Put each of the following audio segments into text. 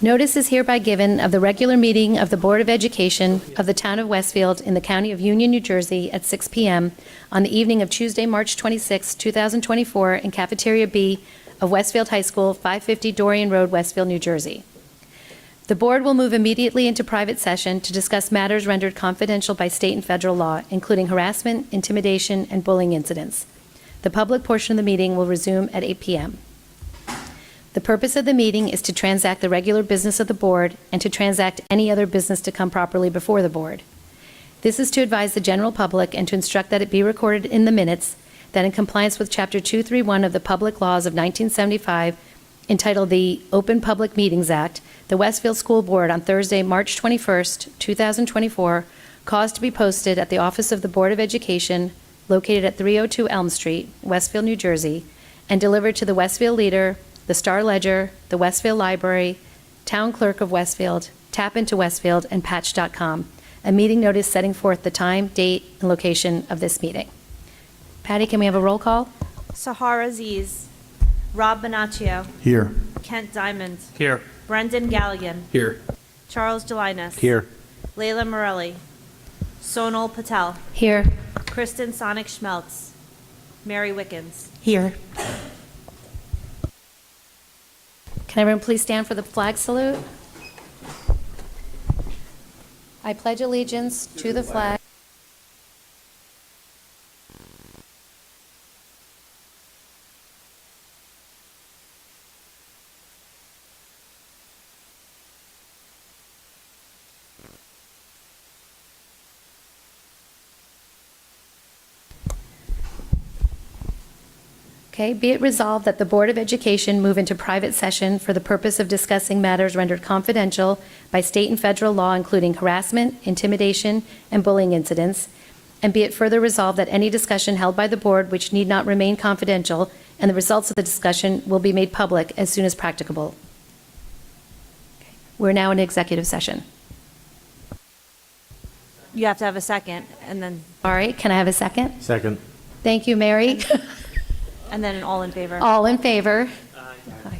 Notice is hereby given of the regular meeting of the Board of Education of the Town of Westfield in the County of Union, New Jersey at 6 p.m. on the evening of Tuesday, March 26, 2024, in Cafeteria B of Westfield High School, 550 Dorian Road, Westfield, New Jersey. The Board will move immediately into private session to discuss matters rendered confidential by state and federal law, including harassment, intimidation, and bullying incidents. The public portion of the meeting will resume at 8 p.m. The purpose of the meeting is to transact the regular business of the Board and to transact any other business to come properly before the Board. This is to advise the general public and to instruct that it be recorded in the minutes that in compliance with Chapter 231 of the Public Laws of 1975, entitled the Open Public Meetings Act, the Westfield School Board on Thursday, March 21st, 2024, caused to be posted at the office of the Board of Education, located at 302 Elm Street, Westfield, New Jersey, and delivered to the Westfield Leader, the Star Ledger, the Westfield Library, Town Clerk of Westfield, Tap Into Westfield, and Patch.com, a meeting notice setting forth the time, date, and location of this meeting. Patty, can we have a roll call? Sahara Aziz, Rob Bonaccio, Here. Kent Diamond, Here. Brendan Galligan, Here. Charles Gelinas, Here. Layla Morelli, Sonal Patel, Here. Kristen Sonic Schmeltz, Mary Wickens. Here. Can everyone please stand for the flag salute? I pledge allegiance to the flag Okay, be it resolved that the Board of Education move into private session for the purpose of discussing matters rendered confidential by state and federal law, including harassment, intimidation, and bullying incidents. And be it further resolved that any discussion held by the Board which need not remain confidential, and the results of the discussion will be made public as soon as practicable. Okay. We're now in executive session. You have to have a second, and then All right, can I have a second? Second. Thank you, Mary. an all in favor. All in favor? Aye.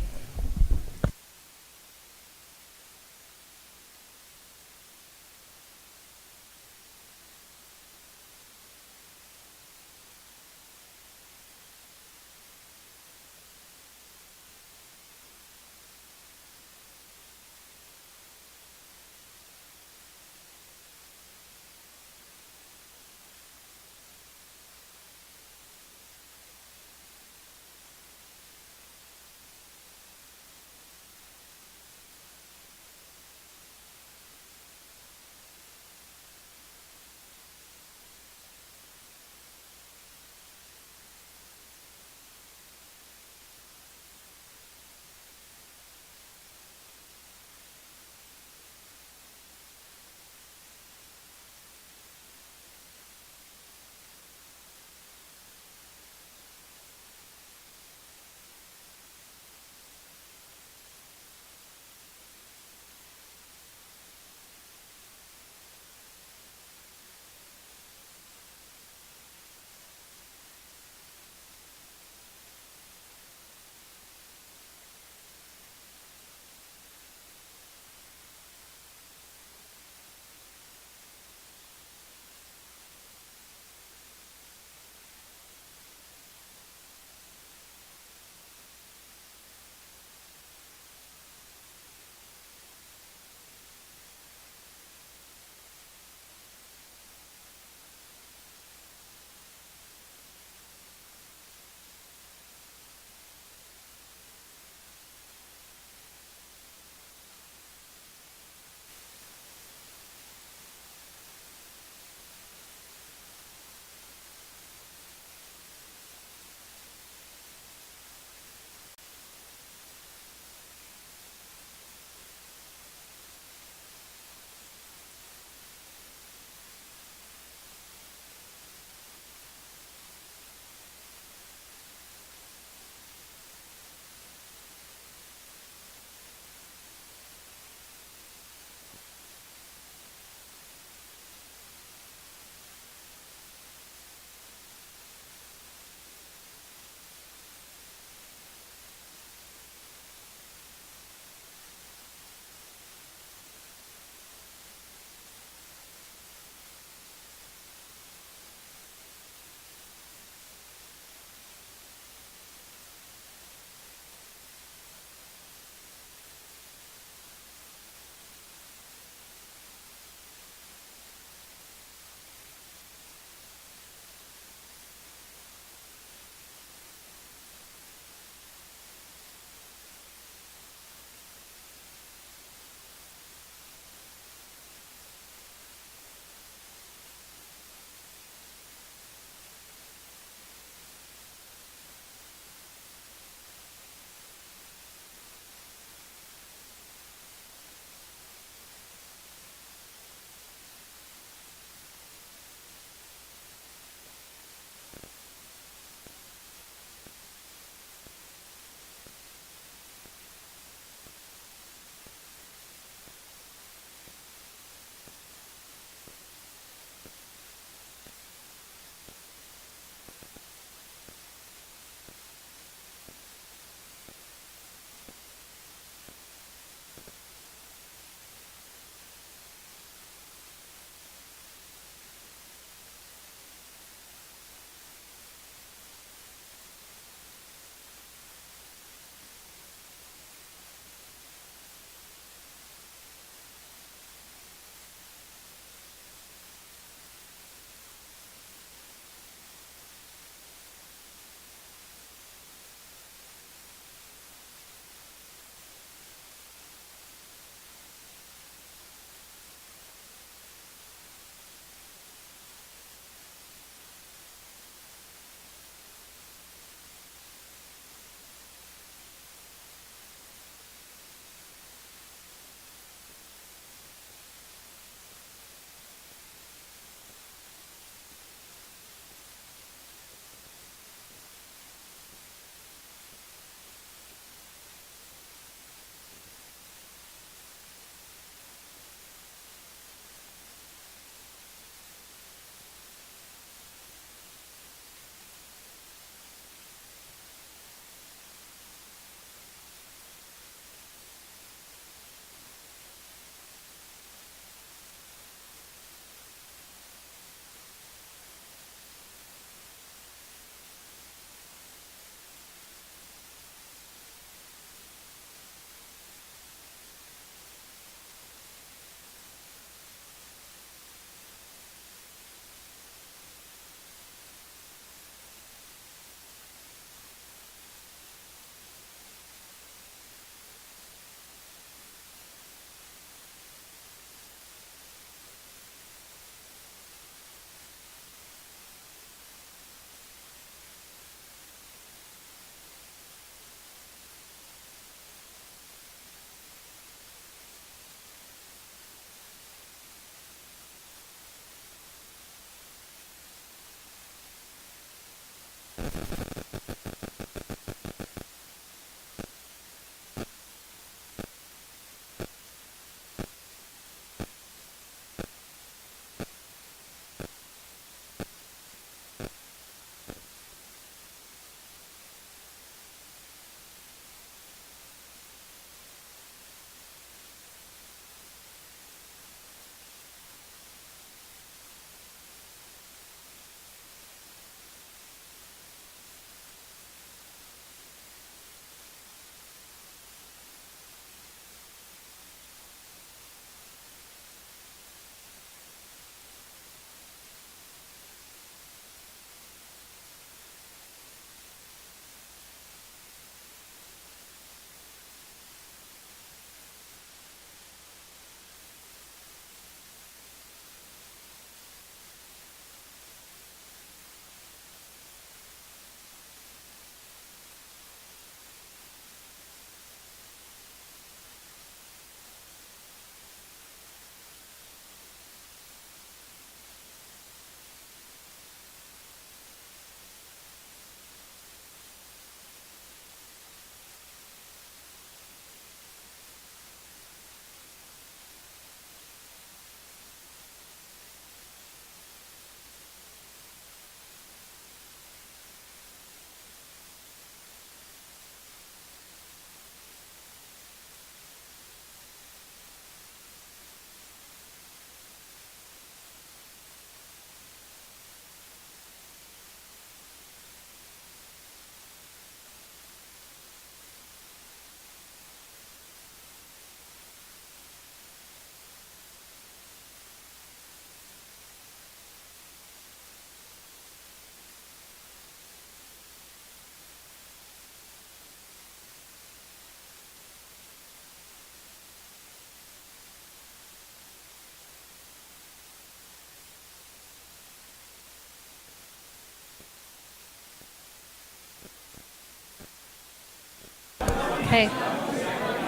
Okay,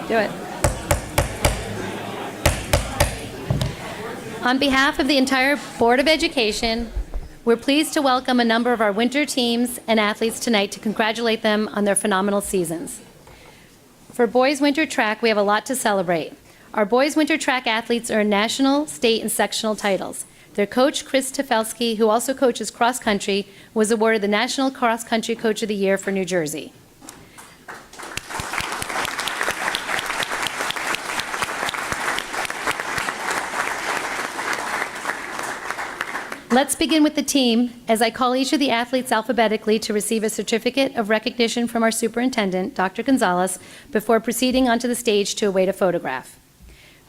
do it. On behalf of the entire Board of Education, we're pleased to welcome a number of our winter teams and athletes tonight to congratulate them on their phenomenal seasons. For boys winter track, we have a lot to celebrate. Our boys winter track athletes earn national, state, and sectional titles. Their coach, Chris Tefelsky, who also coaches cross country, was awarded the National Cross Country Coach of the Year for New Jersey. Let's begin with the team, as I call each of the athletes alphabetically to receive a certificate of recognition from our superintendent, Dr. Gonzalez, before proceeding onto the stage to await a photograph.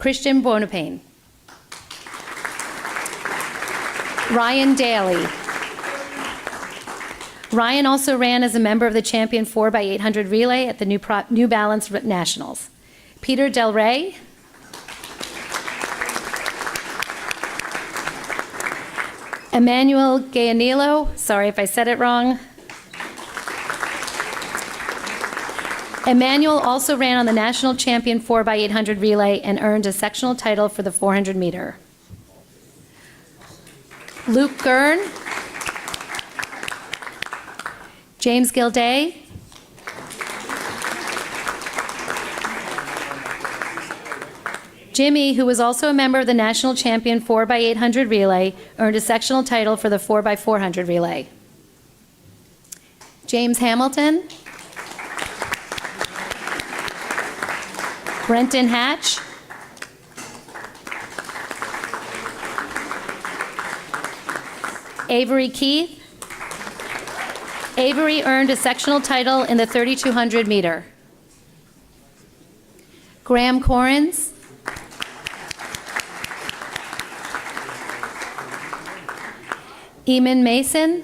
Christian Bonapane. Ryan Daly. Ryan also ran as a member of the champion 4x800 relay at the New Balance Nationals. Peter Del Rey. Emmanuel Gayanilo, sorry if I said it wrong. Emmanuel also ran on the national champion 4x800 relay and earned a sectional title for the 400 meter. Luke Gurn. James Gilday. Jimmy, who was also a member of the national champion 4x800 relay, earned a sectional title for the 4x400 relay. James Hamilton. Brenton Hatch. Avery Keith. Avery earned a sectional title in the 3200 meter. Graham Corrins. Eamon Mason.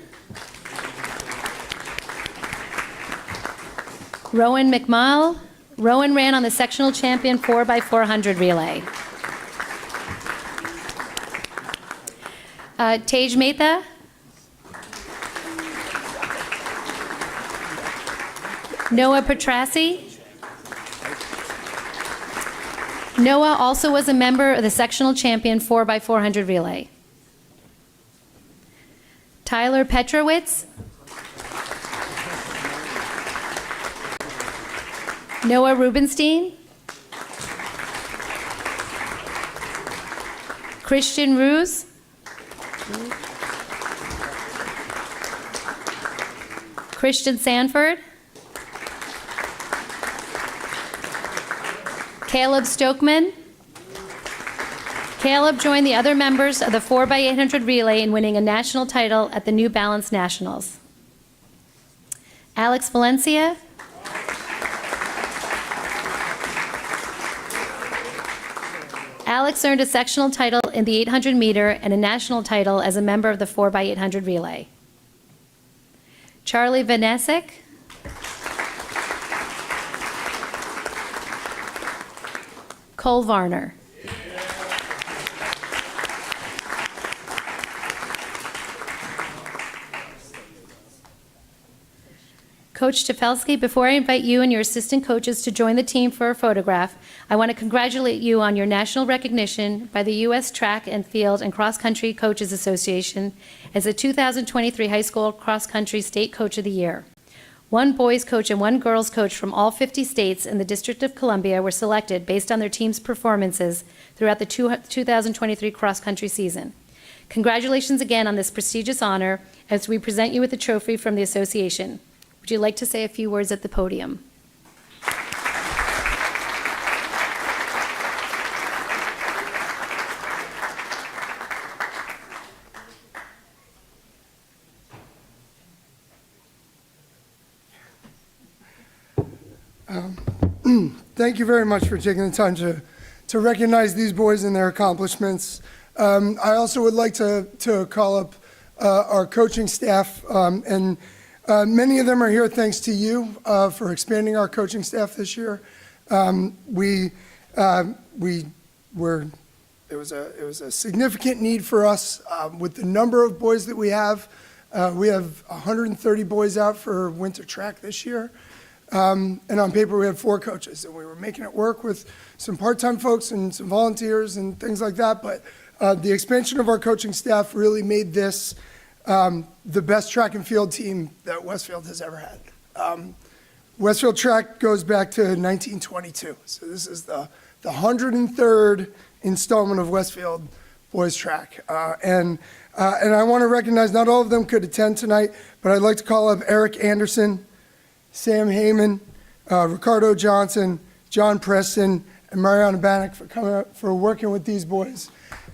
Rowan McMile. Rowan ran on the sectional champion 4x400 relay. Tej Mehta. Noah Petrassi. Noah also was a member of the sectional champion 4x400 relay. Tyler Petrowitz. Noah Rubenstein. Christian Ruse. Christian Sanford. Caleb Stokeman. Caleb joined the other members of the 4x800 relay in winning a national title at the New Balance Nationals. Alex Valencia. Alex earned a sectional title in the 800 meter and a national title as a member of the 4x800 relay. Charlie Vanesic. Cole Varner. Coach Tefelsky, before I invite you and your assistant coaches to join the team for a photograph, I want to congratulate you on your national recognition by the U.S. Track and Field and Cross Country Coaches Association as the 2023 High School Cross Country State Coach of the Year. One boys coach and one girls coach from all 50 states in the District of Columbia were selected based on their team's performances throughout the 2023 cross country season. Congratulations again on this prestigious honor as we present you with a trophy from the association. Would you like to say a few words at the podium? Thank you very much for taking the time to recognize these boys and their accomplishments. I also would like to call up our coaching staff, and many of them are here thanks to you for expanding our coaching staff this year. It was a significant need for us with the number of boys that we have. We have 130 boys out for winter track this year. And on paper, we had 4 coaches, and we were making it work with some part-time folks and some volunteers and things like that. But the expansion of our coaching staff really made this the best track and field team that Westfield has ever had. Westfield track goes back to 1922. So this is the 103rd installment of Westfield boys track. And I want to recognize not all of them could attend tonight, but I'd like to call up Eric Anderson, Sam Heyman, Ricardo Johnson, John Preston, and Mariana Bannock for coming out, for working with these boys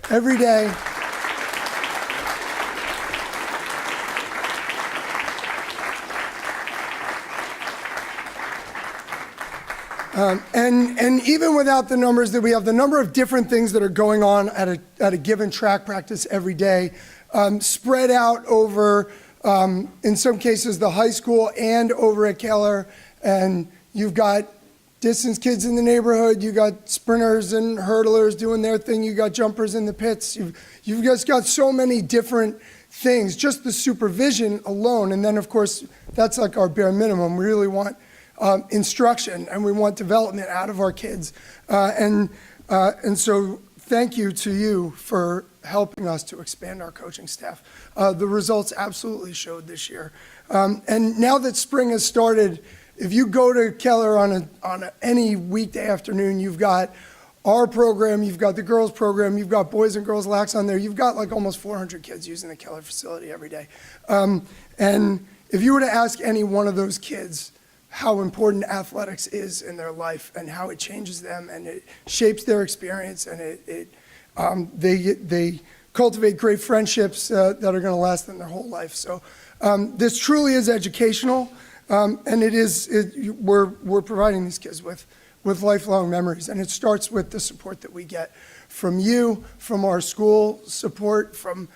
every day. And even without the numbers that we have, the number of different things that are going on at a given track practice every day, spread out over, in some cases, the high school and over at Keller. And you've got distance kids in the neighborhood, you got sprinters and hurdlers doing their thing, you got jumpers in the pits. You've just got so many different things, just the supervision alone. And then, of course, that's like our bare minimum. We really want instruction, and we want development out of our kids. And so thank you to you for helping us to expand our coaching staff. The results absolutely showed this year. And now that spring has started, if you go to Keller on any weekday afternoon, you've got our program, you've got the girls program, you've got boys and girls lax on there. You've got like almost 400 kids using the Keller facility every day. And if you were to ask any one of those kids how important athletics is in their life and how it changes them and it shapes their experience, and they cultivate great friendships that are going to last them their whole life. So this truly is educational, and we're providing these kids with lifelong memories, and it starts with the support that we get from you, from our school support, from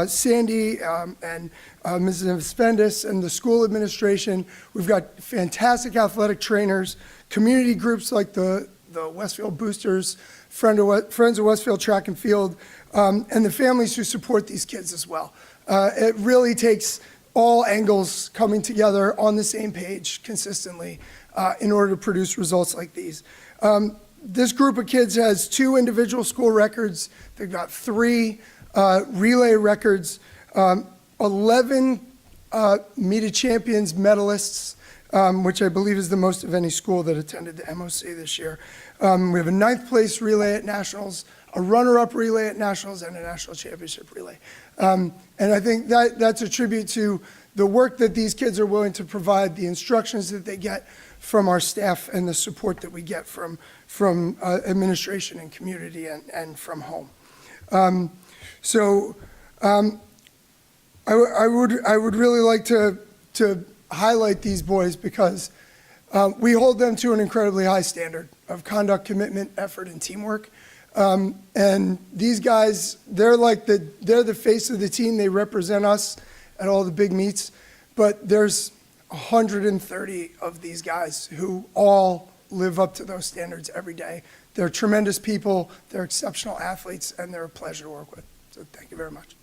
Sandy and Mrs. Spendis and the school administration. We've got fantastic athletic trainers, community groups like the Westfield Boosters, Friends of Westfield Track and Field, and the families who support these kids as well. It really takes all angles coming together on the same page consistently in order to produce results like these. This group of kids has 2 individual school records. They've got 3 relay records, 11 Meet a Champions medalists, which I believe is the most of any school that attended the MOC this year. We have a 9th place relay at nationals, a runner-up relay at nationals, and a national championship relay. And I think that's a tribute to the work that these kids are willing to provide, the instructions that they get from our staff, and the support that we get from administration and community and from home. I would really like to highlight these boys because we hold them to an incredibly high standard of conduct, commitment, effort, and teamwork. And these guys, they're the face of the team. They represent us at all the big meets. But there's 130 of these guys who all live up to those standards every day. They're tremendous people, they're exceptional athletes, and they're a pleasure to work with. So thank you very much.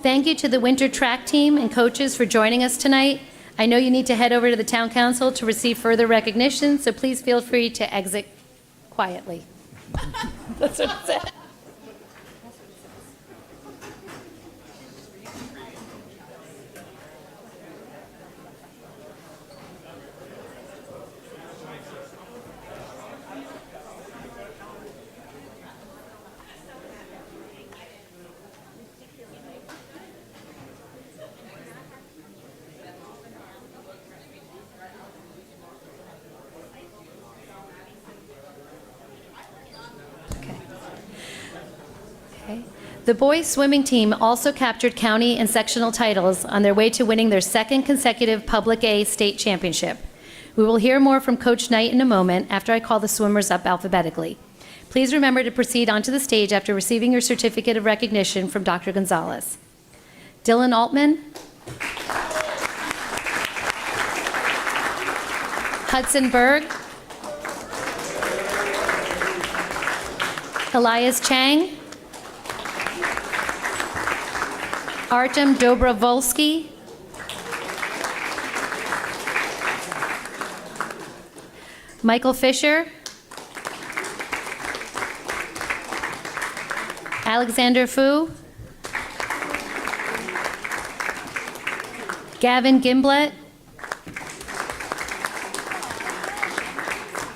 Thank you to the winter track team and coaches for joining us tonight. I know you need to head over to the town council to receive further recognition, so please feel free to exit quietly. That's what it said. Okay. The boys swimming team also captured county and sectional titles on their way to winning their second consecutive Public A state championship. We will hear more from Coach Knight in a moment after I call the swimmers up alphabetically. Please remember to proceed onto the stage after receiving your certificate of recognition from Dr. Gonzalez. Dylan Altman. Hudson Berg. Elias Chang. Artem Dobrovolsky. Michael Fisher. Alexander Fu. Gavin Gimblett.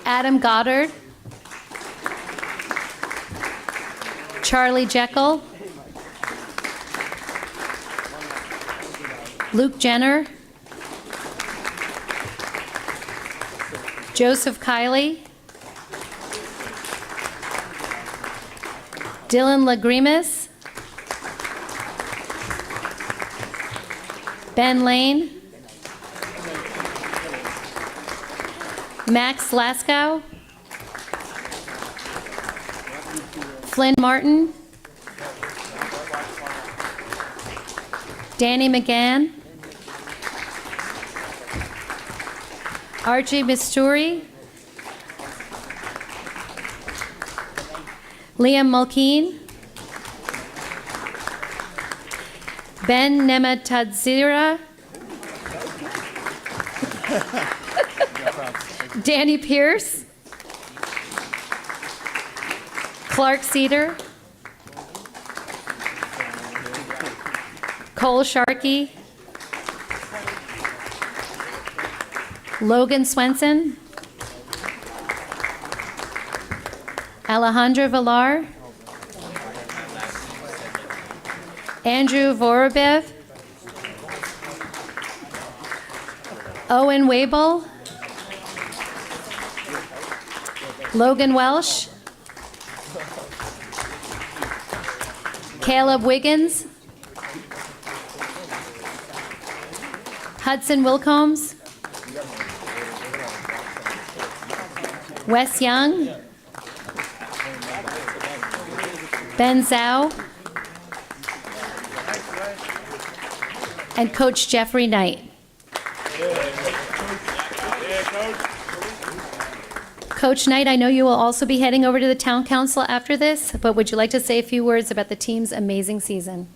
Adam Goddard. Charlie Jekyll. Luke Jenner. Joseph Kiley. Dylan Lagrimas. Ben Lane. Max Laskow. Flynn Martin. Danny McGann. Archie Misturi. Liam Mulkeen. Ben Nematadzira. Danny Pierce. Clark Cedar. Cole Sharkey. Logan Swenson. Alejandra Villar. Andrew Vorobev. Owen Wabel. Logan Welsh. Caleb Wiggins. Hudson Wilcombs. Wes Young. Ben Zhao. And Coach Jeffrey Knight. Coach Knight, I know you will also be heading over to the town council after this, but would you like to say a few words about the team's amazing season?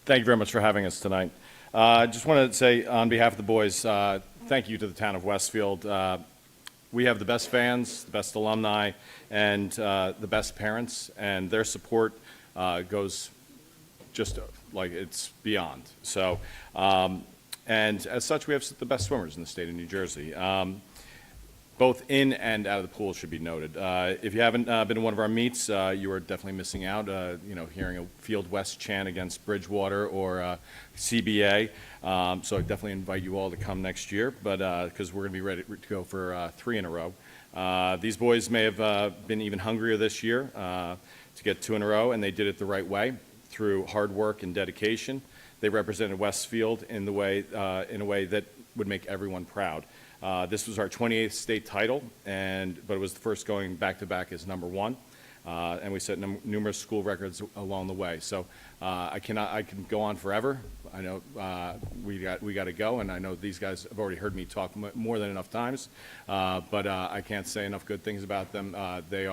Thank you very much for having us tonight. I just want to say on behalf of the boys, thank you to the town of Westfield. We have the best fans, the best alumni, and the best parents, and their support goes just like it's beyond. So, and as such, we have the best swimmers in the state of New Jersey. Both in and out of the pool should be noted. If you haven't been to one of our meets, you are definitely missing out. You know, hearing a Field West chant against Bridgewater or CBA. So I definitely invite you all to come next year, but because we're going to be ready to go for 3 in a row. These boys may have been even hungrier this year to get 2 in a row, and they did it the right way through hard work and dedication. They represented Westfield in a way that would make everyone proud. This was our 28th state title, but it was the first going back-to-back as #1, and we set numerous school records along the way. So I can go on forever. I know we got to go, and I know these guys have already heard me talk more than enough times, but I can't say enough good things about them. They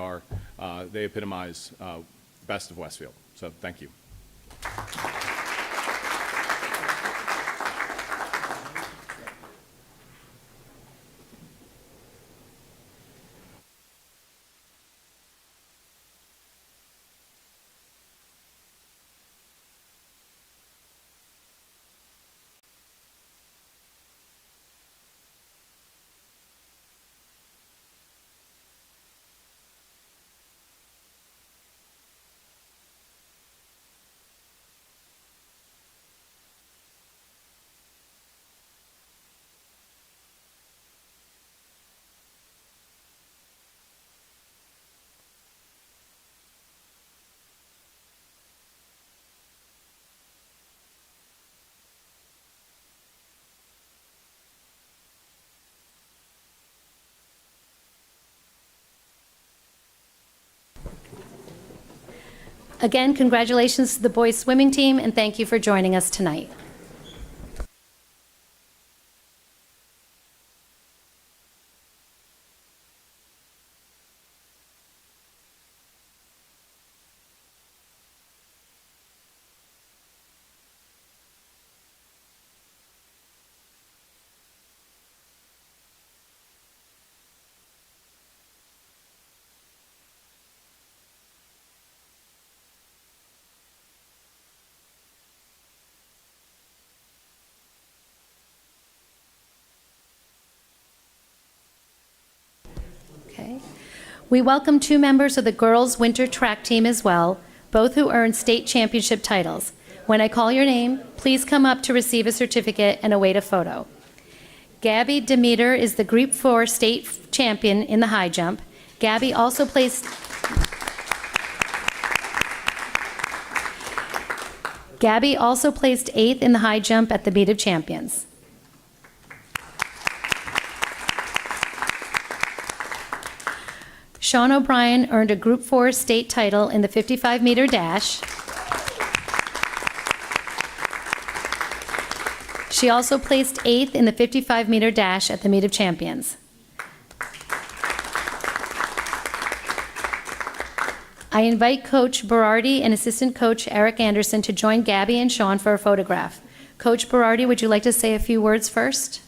epitomize best of Westfield. So thank you. Again, congratulations to the boys swimming team, and thank you for joining us tonight. Okay. We welcome 2 members of the girls' winter track team as well, both who earned state championship titles. When I call your name, please come up to receive a certificate and await a photo. Gabby Demeter is the Group 4 state champion in the high jump. Gabby also placed 8th in the high jump at the Meet of Champions. Sean O'Brien earned a Group 4 state title in the 55-meter dash. She also placed 8th in the 55-meter dash at the Meet of Champions. I invite Coach Berardi and Assistant Coach Eric Anderson to join Gabby and Sean for a photograph. Coach Berardi, would you like to say a few words first?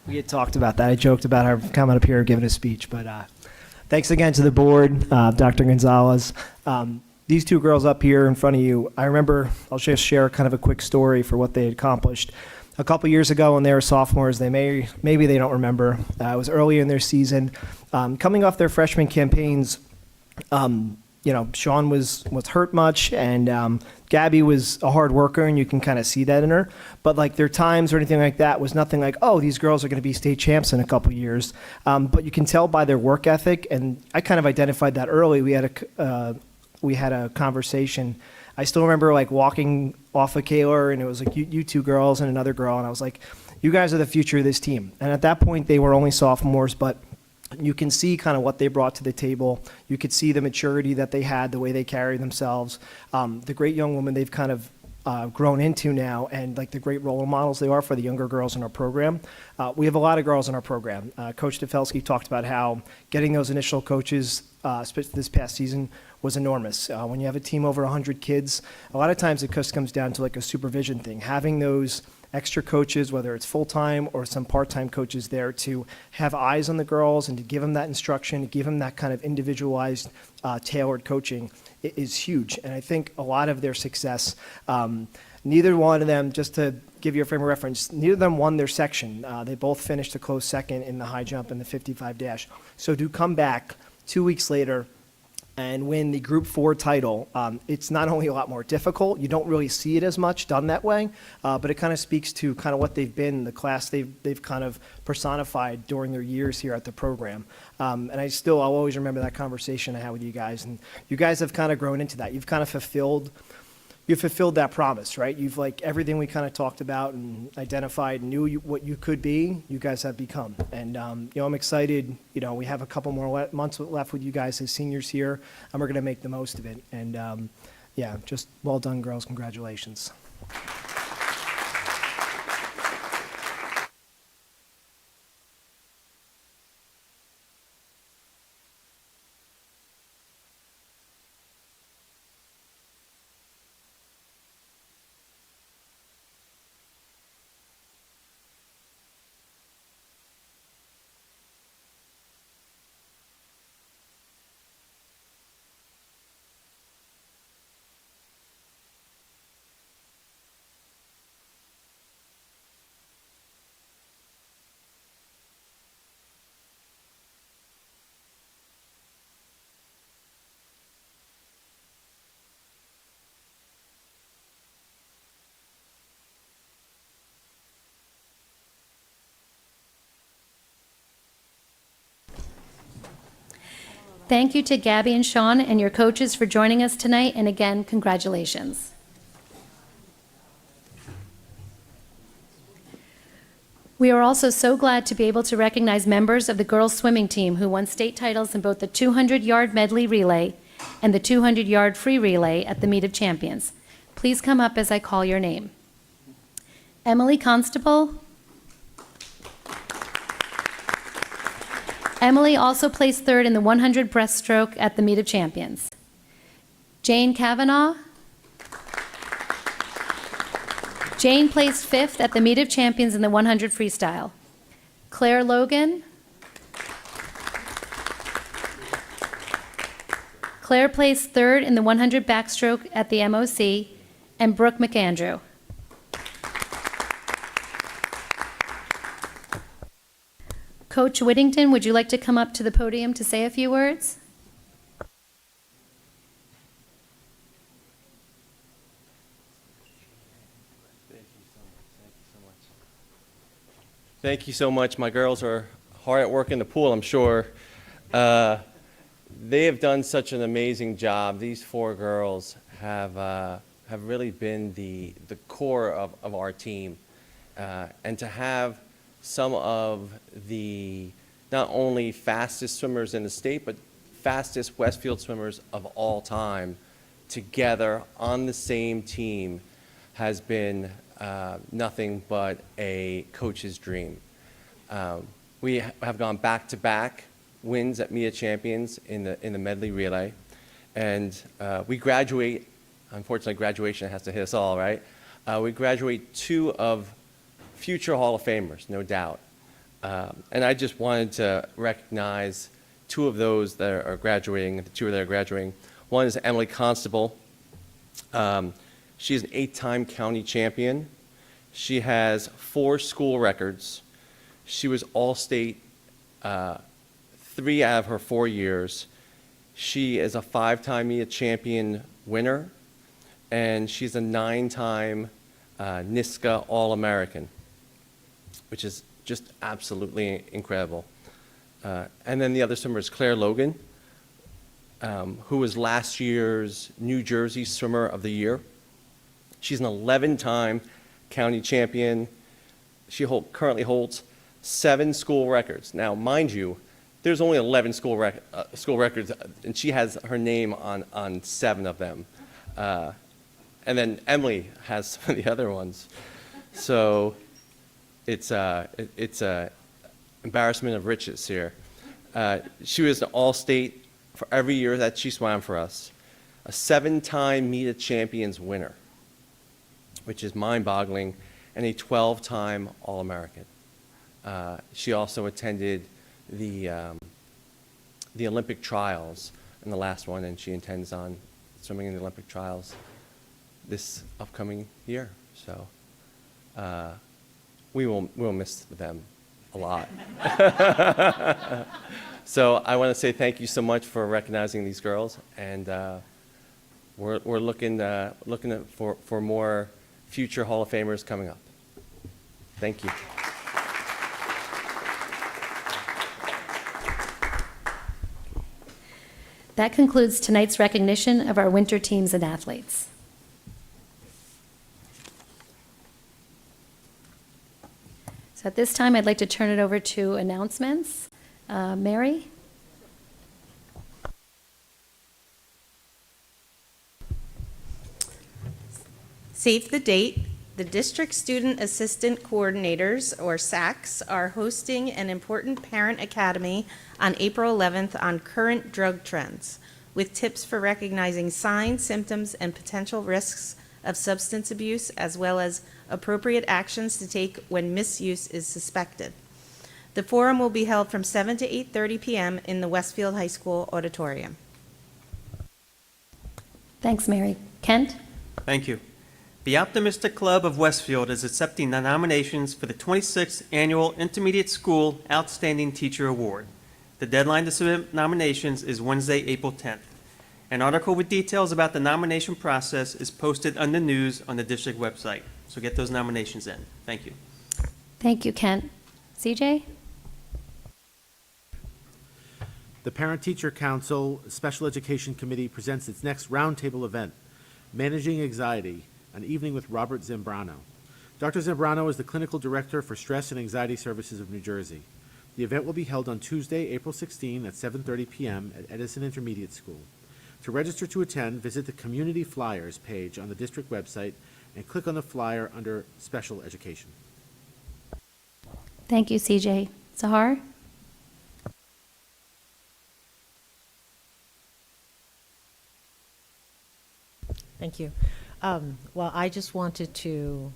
We had talked about that. I joked about her coming up here giving a speech, but thanks again to the board, Dr. Gonzalez. These 2 girls up here in front of you, I remember, I'll just share kind of a quick story for what they had accomplished. A couple years ago when they were sophomores, maybe they don't remember, it was early in their season. Coming off their freshman campaigns, Sean was hurt much, and Gabby was a hard worker, and you can kind of see that in her. But like their times or anything like that was nothing like, oh, these girls are going to be state champs in a couple years. But you can tell by their work ethic, and I kind of identified that early. We had a conversation. I still remember like walking off of Kaler, and it was like you 2 girls and another girl, and I was like, you guys are the future of this team. And at that point, they were only sophomores, but you can see kind of what they brought to the table. You could see the maturity that they had, the way they carry themselves, the great young women they've kind of grown into now, and like the great role models they are for the younger girls in our program. We have a lot of girls in our program. Coach Defelsky talked about how getting those initial coaches this past season was enormous. When you have a team over 100 kids, a lot of times it just comes down to like a supervision thing. Having those extra coaches, whether it's full-time or some part-time coaches there, to have eyes on the girls and to give them that instruction, to give them that kind of individualized, tailored coaching is huge. And I think a lot of their success, neither one of them, just to give you a frame of reference, neither of them won their section. They both finished a close second in the high jump and the 55 dash. So to come back 2 weeks later and win the Group 4 title, it's not only a lot more difficult, you don't really see it as much done that way, but it kind of speaks to kind of what they've been, the class they've kind of personified during their years here at the program. And I'll always remember that conversation I had with you guys, and you guys have kind of grown into that. You've kind of fulfilled you fulfilled that promise, right? You've like everything we kind of talked about and identified, what you could be, you guys have become. And, you know, I'm excited, you know, we have a couple more months left with you guys as seniors here, and we're going to make the most of it. And, yeah, just well done, girls. Congratulations. Thank you to Gabby and Sean and your coaches for joining us tonight, and again, congratulations. We are also so glad to be able to recognize members of the girls' swimming team who won state titles in both the 200-yard medley relay and the 200-yard free relay at the Meet of Champions. Please come up as I call your name. Emily Constable. Emily also placed third in the 100 breaststroke at the Meet of Champions. Jane Kavanaugh. Jane placed fifth at the Meet of Champions in the 100 freestyle. Claire Logan. Claire placed third in the 100 backstroke at the MOC, and Brooke McAndrew. Coach Whittington, would you like to come up to the podium to say a few words? Thank you so much. My girls are hard at work in the pool, I'm sure. They have done such an amazing job. These four girls have really been the core of our team. And to have some of the not only fastest swimmers in the state, but fastest Westfield swimmers of all time together on the same team has been nothing but a coach's dream. We have gone back-to-back wins at Meet of Champions in the medley relay, and we graduate. Unfortunately, graduation has to hit us all, right? We graduate two of future Hall of Famers, no doubt. And I just wanted to recognize two of those that are graduating, the two that are graduating. One is Emily Constable. She's an 8-time county champion. She has 4 school records. She was All-State 3 out of her 4 years. She is a 5-time Meet champion winner, and she's a 9-time NISCA All-American, which is just absolutely incredible. And then the other swimmer is Claire Logan, who was last year's New Jersey Swimmer of the Year. She's an 11-time county champion. She currently holds 7 school records. Now, mind you, there's only 11 school records, and she has her name on 7 of them. And then Emily has some of the other ones. So it's embarrassment of riches here. She was an All-State for every year that she swam for us, a 7-time Meet of Champions winner, which is mind-boggling, and a 12-time All-American. She also attended the Olympic trials in the last one, and she intends on swimming in the Olympic trials this upcoming year. So we'll miss them a lot. So I want to say thank you so much for recognizing these girls, and we're looking for more future Hall of Famers coming up. Thank you. That concludes tonight's recognition of our winter teams and athletes. So at this time, I'd like to turn it over to announcements. Mary? Save the date. The District Student Assistant Coordinators, or SACs, are hosting an important parent academy on April 11th on current drug trends, with tips for recognizing signs, symptoms, and potential risks of substance abuse, as well as appropriate actions to take when misuse is suspected. The forum will be held from 7 to 8:30 p.m. in the Westfield High School auditorium. Thanks, Mary. Kent? Thank you. The Optimistic Club of Westfield is accepting the nominations for the 26th Annual Intermediate School Outstanding Teacher Award. The deadline to submit nominations is Wednesday, April 10th. An article with details about the nomination process is posted under news on the district website. So get those nominations in. Thank you. Thank you, Kent. CJ? The Parent-Teacher Council Special Education Committee presents its next roundtable event, Managing Anxiety, an evening with Robert Zambrano. Dr. Zambrano is the Clinical Director for Stress and Anxiety Services of New Jersey. The event will be held on Tuesday, April 16 at 7:30 p.m. at Edison Intermediate School. To register to attend, visit the Community Flyers page on the district website and click on the flyer under Special Education. Thank you, CJ. Sahar? Thank you. Well, I just wanted to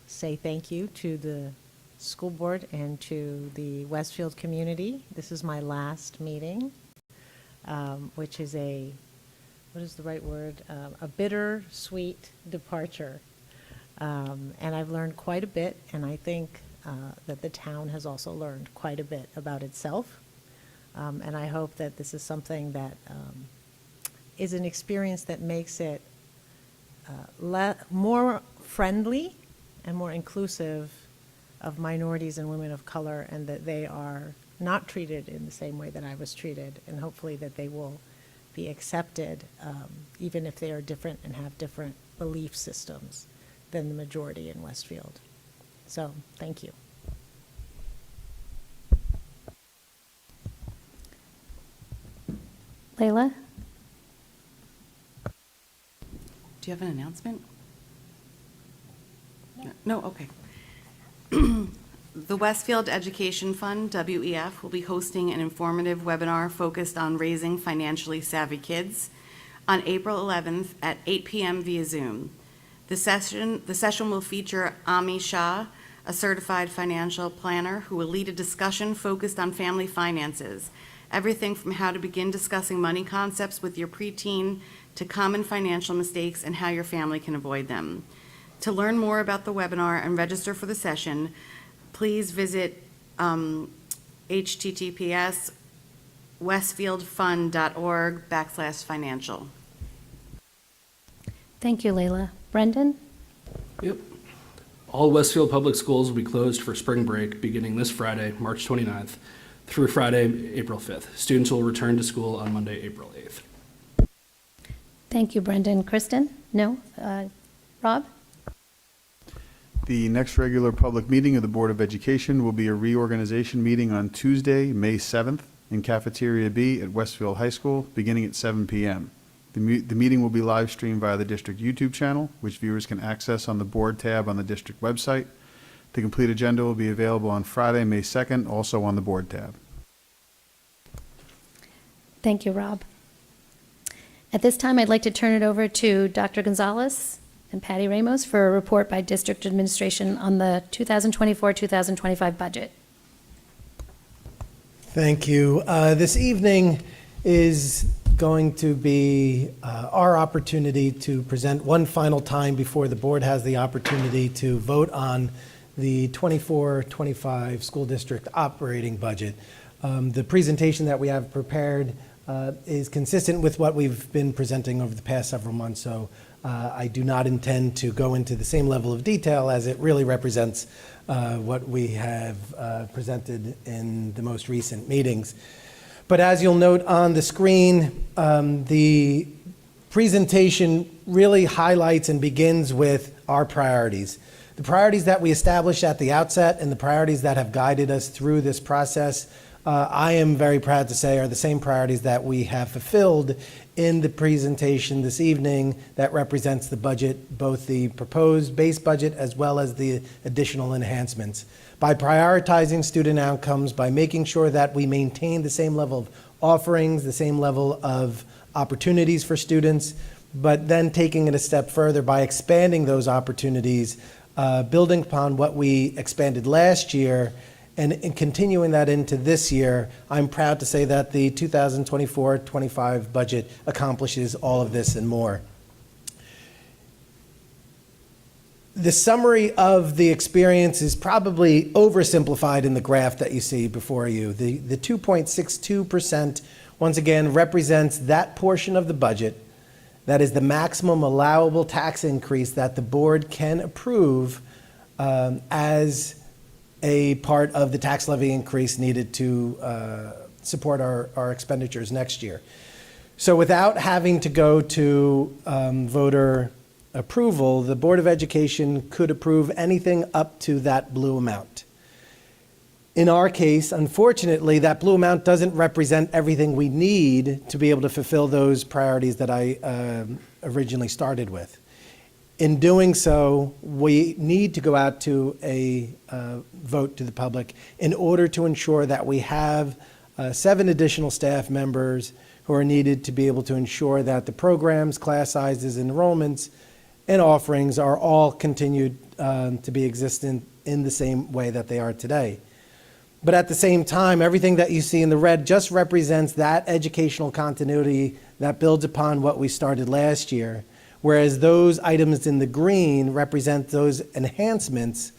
say thank you to the school board and to the Westfield community. This is my last meeting, which is what is the right word? A bittersweet departure. And I've learned quite a bit, and I think that the town has also learned quite a bit about itself. And I hope that this is something that is an experience that makes it more friendly and more inclusive of minorities and women of color, and that they are not treated in the same way that I was treated, and hopefully that they will be accepted, even if they are different and have different belief systems than the majority in Westfield. So, thank you. Layla? Do you have an announcement? No, okay. The Westfield Education Fund, WEF, will be hosting an informative webinar focused on raising financially savvy kids on April 11th at 8 p.m. via Zoom. The session will feature Ami Shah, a certified financial planner, who will lead a discussion focused on family finances, everything from how to begin discussing money concepts with your preteen to common financial mistakes and how your family can avoid them. To learn more about the webinar and register for the session, please visit https://westfieldfund.org/financial. Thank you, Layla. Brendan? Yep. All Westfield public schools will be closed for spring break beginning this Friday, March 29th, through Friday, April 5th. Students will return to school on Monday, April 8th. Thank you, Brendan. Kristen? No? Rob? The next regular public meeting of the Board of Education will be a reorganization meeting on Tuesday, May 7th in Cafeteria B at Westfield High School, beginning at 7 p.m. The meeting will be live streamed via the district YouTube channel, which viewers can access on the board tab on the district website. The complete agenda will be available on Friday, May 2nd, also on the board tab. Thank you, Rob. At this time, I'd like to turn it over to Dr. Gonzalez and Patty Ramos for a report by district administration on the 2024-2025 budget. Thank you. This evening is going to be our opportunity to present one final time before the board has the opportunity to vote on the 24-25 school district operating budget. The presentation that we have prepared is consistent with what we've been presenting over the past several months, so I do not intend to go into the same level of detail, as it really represents what we have presented in the most recent meetings. But as you'll note on the screen, the presentation really highlights and begins with our priorities. The priorities that we established at the outset and the priorities that have guided us through this process, I am very proud to say, are the same priorities that we have fulfilled in the presentation this evening that represents the budget, both the proposed base budget as well as the additional enhancements. By prioritizing student outcomes, by making sure that we maintain the same level of offerings, the same level of opportunities for students, but then taking it a step further by expanding those opportunities, building upon what we expanded last year and continuing that into this year. I'm proud to say that the 2024-25 budget accomplishes all of this and more. The summary of the experience is probably oversimplified in the graph that you see before you. The 2.62%, once again, represents that portion of the budget that is the maximum allowable tax increase that the board can approve as a part of the tax levy increase needed to support our expenditures next year. So without having to go to voter approval, the Board of Education could approve anything up to that blue amount. In our case, unfortunately, that blue amount doesn't represent everything we need to be able to fulfill those priorities that I originally started with. In doing so, we need to go out to a vote to the public in order to ensure that we have 7 additional staff members who are needed to be able to ensure that the programs, class sizes, enrollments, and offerings are all continued to be existent in the same way that they are today. But at the same time, everything that you see in the red just represents that educational continuity that builds upon what we started last year, whereas those items in the green represent those enhancements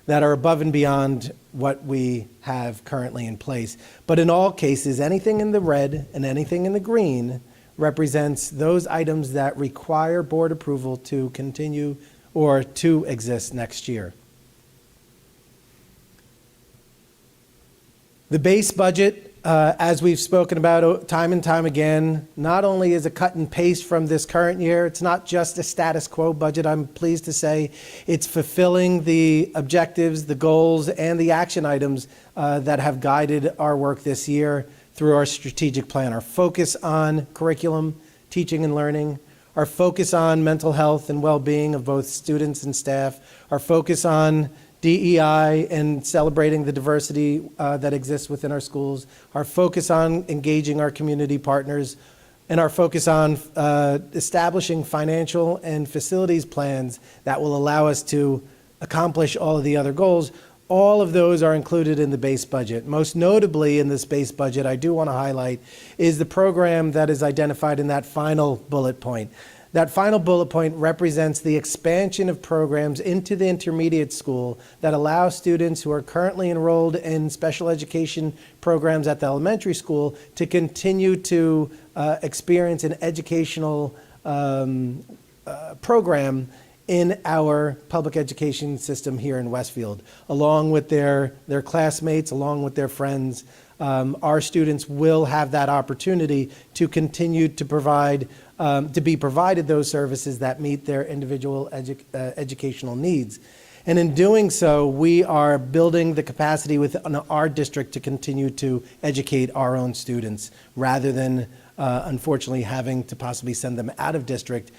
that are above and beyond what we have currently in place. But in all cases, anything in the red and anything in the green represents those items that require board approval to continue or to exist next year. The base budget, as we've spoken about time and time again, not only is a cut and paste from this current year, it's not just a status quo budget. I'm pleased to say it's fulfilling the objectives, the goals, and the action items that have guided our work this year through our strategic plan. Our focus on curriculum, teaching and learning, our focus on mental health and well-being of both students and staff, our focus on DEI and celebrating the diversity that exists within our schools, our focus on engaging our community partners, and our focus on establishing financial and facilities plans that will allow us to accomplish all of the other goals. All of those are included in the base budget. Most notably in this base budget, I do want to highlight, is the program that is identified in that final bullet point. That final bullet point represents the expansion of programs into the intermediate school that allow students who are currently enrolled in special education programs at the elementary school to continue to experience an educational program in our public education system here in Westfield. Along with their classmates, along with their friends, our students will have that opportunity to continue to provide, to be provided those services that meet their individual educational needs. And in doing so, we are building the capacity within our district to continue to educate our own students rather than, unfortunately, having to possibly send them out of district,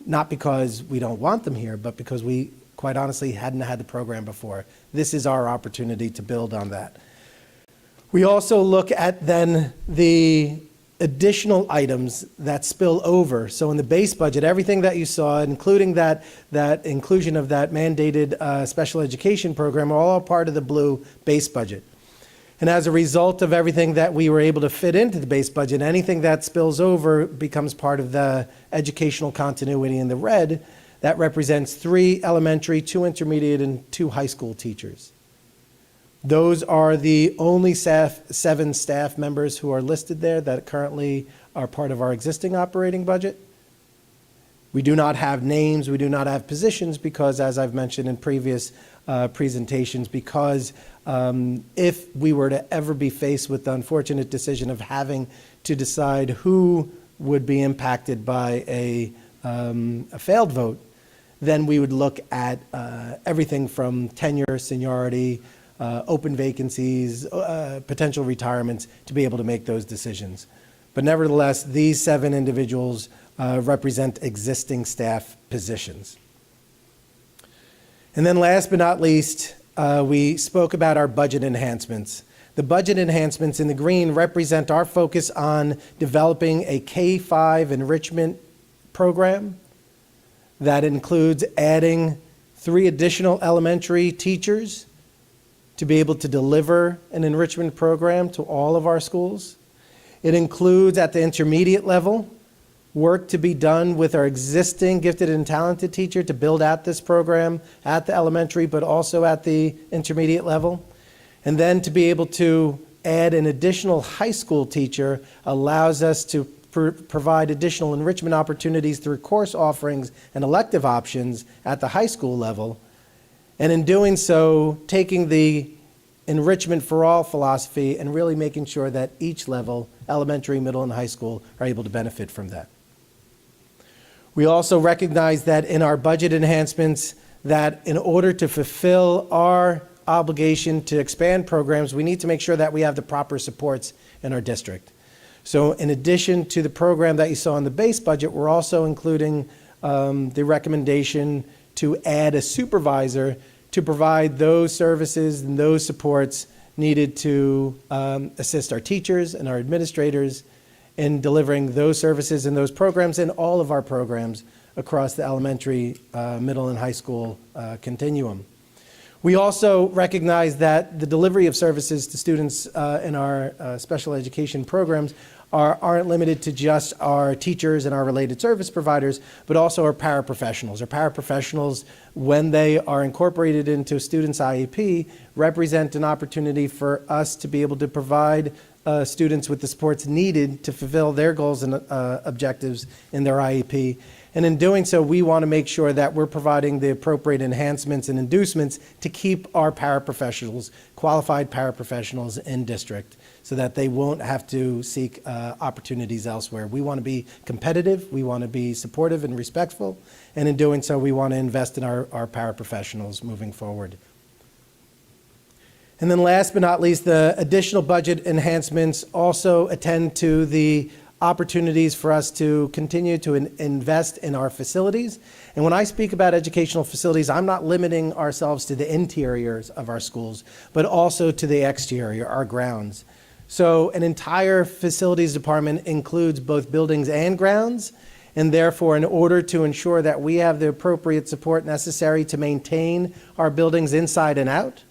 not because we don't want them here, but because we, quite honestly, hadn't had the program before. This is our opportunity to build on that. We also look at then the additional items that spill over. So in the base budget, everything that you saw, including that inclusion of that mandated special education program, are all part of the blue base budget. And as a result of everything that we were able to fit into the base budget, anything that spills over becomes part of the educational continuity in the red. That represents 3 elementary, 2 intermediate, and 2 high school teachers. Those are the only 7 staff members who are listed there that currently are part of our existing operating budget. We do not have names, we do not have positions because, as I've mentioned in previous presentations, because if we were to ever be faced with the unfortunate decision of having to decide who would be impacted by a failed vote, then we would look at everything from tenure, seniority, open vacancies, potential retirements to be able to make those decisions. But nevertheless, these 7 individuals represent existing staff positions. And then last but not least, we spoke about our budget enhancements. The budget enhancements in the green represent our focus on developing a K-5 enrichment program that includes adding 3 additional elementary teachers to be able to deliver an enrichment program to all of our schools. It includes, at the intermediate level, work to be done with our existing gifted and talented teacher to build out this program at the elementary, but also at the intermediate level. And then to be able to add an additional high school teacher allows us to provide additional enrichment opportunities through course offerings and elective options at the high school level. And in doing so, taking the enrichment for all philosophy and really making sure that each level, elementary, middle, and high school, are able to benefit from that. We also recognize that in our budget enhancements, that in order to fulfill our obligation to expand programs, we need to make sure that we have the proper supports in our district. So in addition to the program that you saw in the base budget, we're also including the recommendation to add a supervisor to provide those services and those supports needed to assist our teachers and our administrators in delivering those services and those programs and all of our programs across the elementary, middle, and high school continuum. We also recognize that the delivery of services to students in our special education programs aren't limited to just our teachers and our related service providers, but also our paraprofessionals. Our paraprofessionals, when they are incorporated into a student's IEP, represent an opportunity for us to be able to provide students with the supports needed to fulfill their goals and objectives in their IEP. And in doing so, we want to make sure that we're providing the appropriate enhancements and inducements to keep our paraprofessionals, qualified paraprofessionals, in district so that they won't have to seek opportunities elsewhere. We want to be competitive, we want to be supportive and respectful, and in doing so, we want to invest in our paraprofessionals moving forward. And then last but not least, the additional budget enhancements also attend to the opportunities for us to continue to invest in our facilities. And when I speak about educational facilities, I'm not limiting ourselves to the interiors of our schools, but also to the exterior, our grounds. So an entire facilities department includes both buildings and grounds, and therefore, in order to ensure that we have the appropriate support necessary to maintain our buildings inside and out,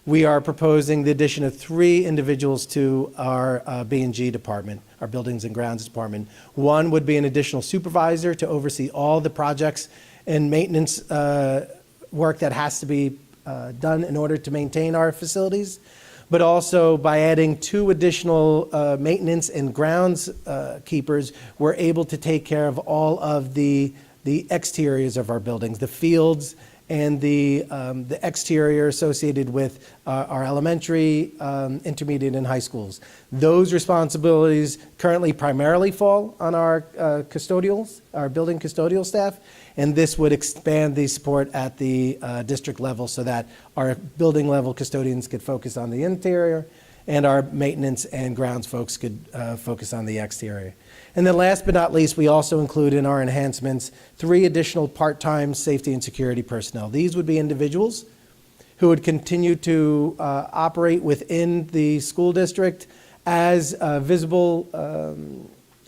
we are proposing the addition of 3 individuals to our B&G department, our Buildings and Grounds department. One would be an additional supervisor to oversee all the projects and maintenance work that has to be done in order to maintain our facilities, but also by adding 2 additional maintenance and grounds keepers, we're able to take care of all of the exteriors of our buildings, the fields, and the exterior associated with our elementary, intermediate, and high schools. Those responsibilities currently primarily fall on our custodials, our building custodial staff, and this would expand the support at the district level so that our building level custodians could focus on the interior and our maintenance and grounds folks could focus on the exterior. And then last but not least, we also include in our enhancements 3 additional part-time safety and security personnel. These would be individuals who would continue to operate within the school district as visible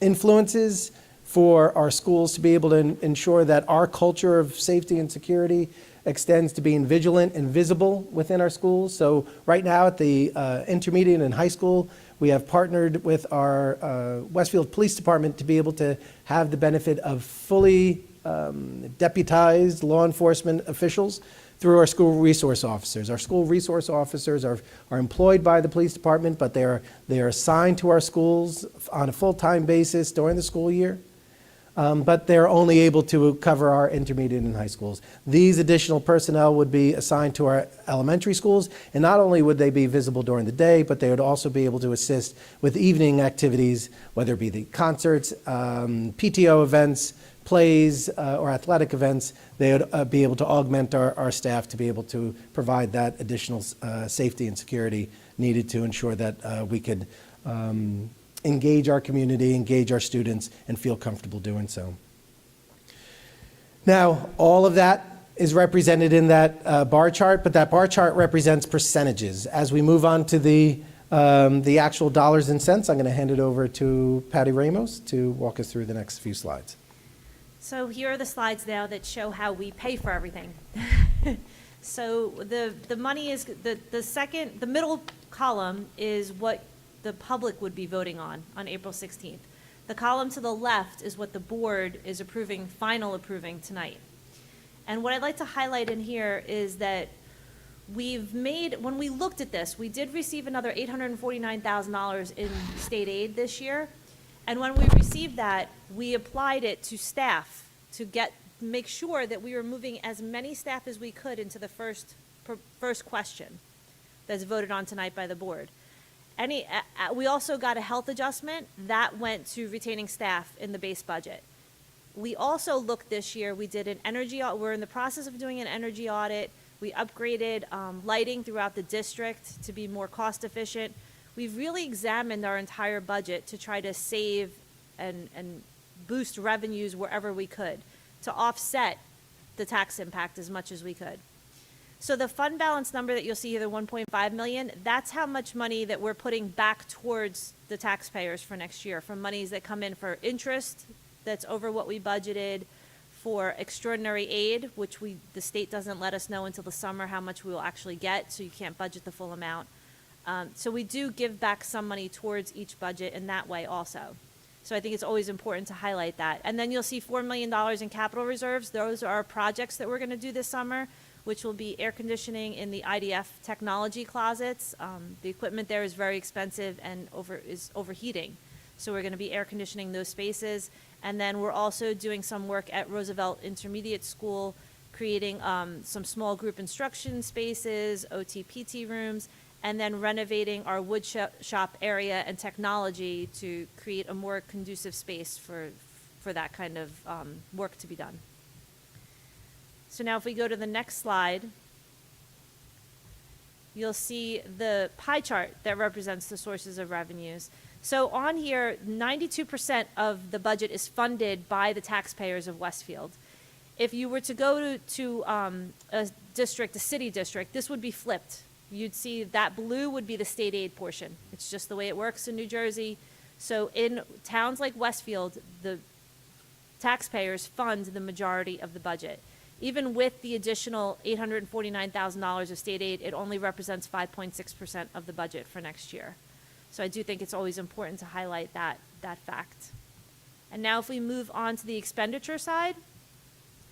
influences for our schools to be able to ensure that our culture of safety and security extends to being vigilant and visible within our schools. So right now at the intermediate and high school, we have partnered with our Westfield Police Department to be able to have the benefit of fully deputized law enforcement officials through our school resource officers. Our school resource officers are employed by the police department, but they are assigned to our schools on a full-time basis during the school year. But they're only able to cover our intermediate and high schools. These additional personnel would be assigned to our elementary schools, and not only would they be visible during the day, but they would also be able to assist with evening activities, whether it be the concerts, PTO events, plays or athletic events, they would be able to augment our staff to be able to provide that additional safety and security needed to ensure that we could engage our community, engage our students, and feel comfortable doing so. Now, all of that is represented in that bar chart, but that bar chart represents percentages. As we move on to the actual dollars and cents, I'm going to hand it over to Patty Ramos to walk us through the next few slides. So here are the slides now that show how we pay for everything. So the money is, the middle column is what the public would be voting on April 16th. The column to the left is what the board is approving tonight. And what I'd like to highlight in here is that when we looked at this, we did receive another $849,000 in state aid this year. And when we received that, we applied it to staff to make sure that we were moving as many staff as we could into the first question that's voted on tonight by the board. We also got a health adjustment that went to retaining staff in the base budget. We also looked this year, we did an energy, we're in the process of doing an energy audit. We upgraded lighting throughout the district to be more cost efficient. We've really examined our entire budget to try to save and boost revenues wherever we could to offset the tax impact as much as we could. So the fund balance number that you'll see here, the 1.5 million, that's how much money that we're putting back towards the taxpayers for next year, from monies that come in for interest that's over what we budgeted, for extraordinary aid, which the state doesn't let us know until the summer how much we will actually get, so you can't budget the full amount. So we do give back some money towards each budget in that way also. So I think it's always important to highlight that. And then you'll see $4 million in capital reserves. Those are projects that we're going to do this summer, which will be air conditioning in the IDF technology closets. The equipment there is very expensive and is overheating. So we're going to be air conditioning those spaces. And then we're also doing some work at Roosevelt Intermediate School, creating some small group instruction spaces, OT, PT rooms, and then renovating our wood shop area and technology to create a more conducive space for that kind of work to be done. So now if we go to the next slide, you'll see the pie chart that represents the sources of revenues. So on here, 92% of the budget is funded by the taxpayers of Westfield. If you were to go to a city district, this would be flipped. You'd see that blue would be the state aid portion. It's just the way it works in New Jersey. So in towns like Westfield, the taxpayers fund the majority of the budget. Even with the additional $849,000 of state aid, it only represents 5.6% of the budget for next year. So I do think it's always important to highlight that fact. And now if we move on to the expenditure side,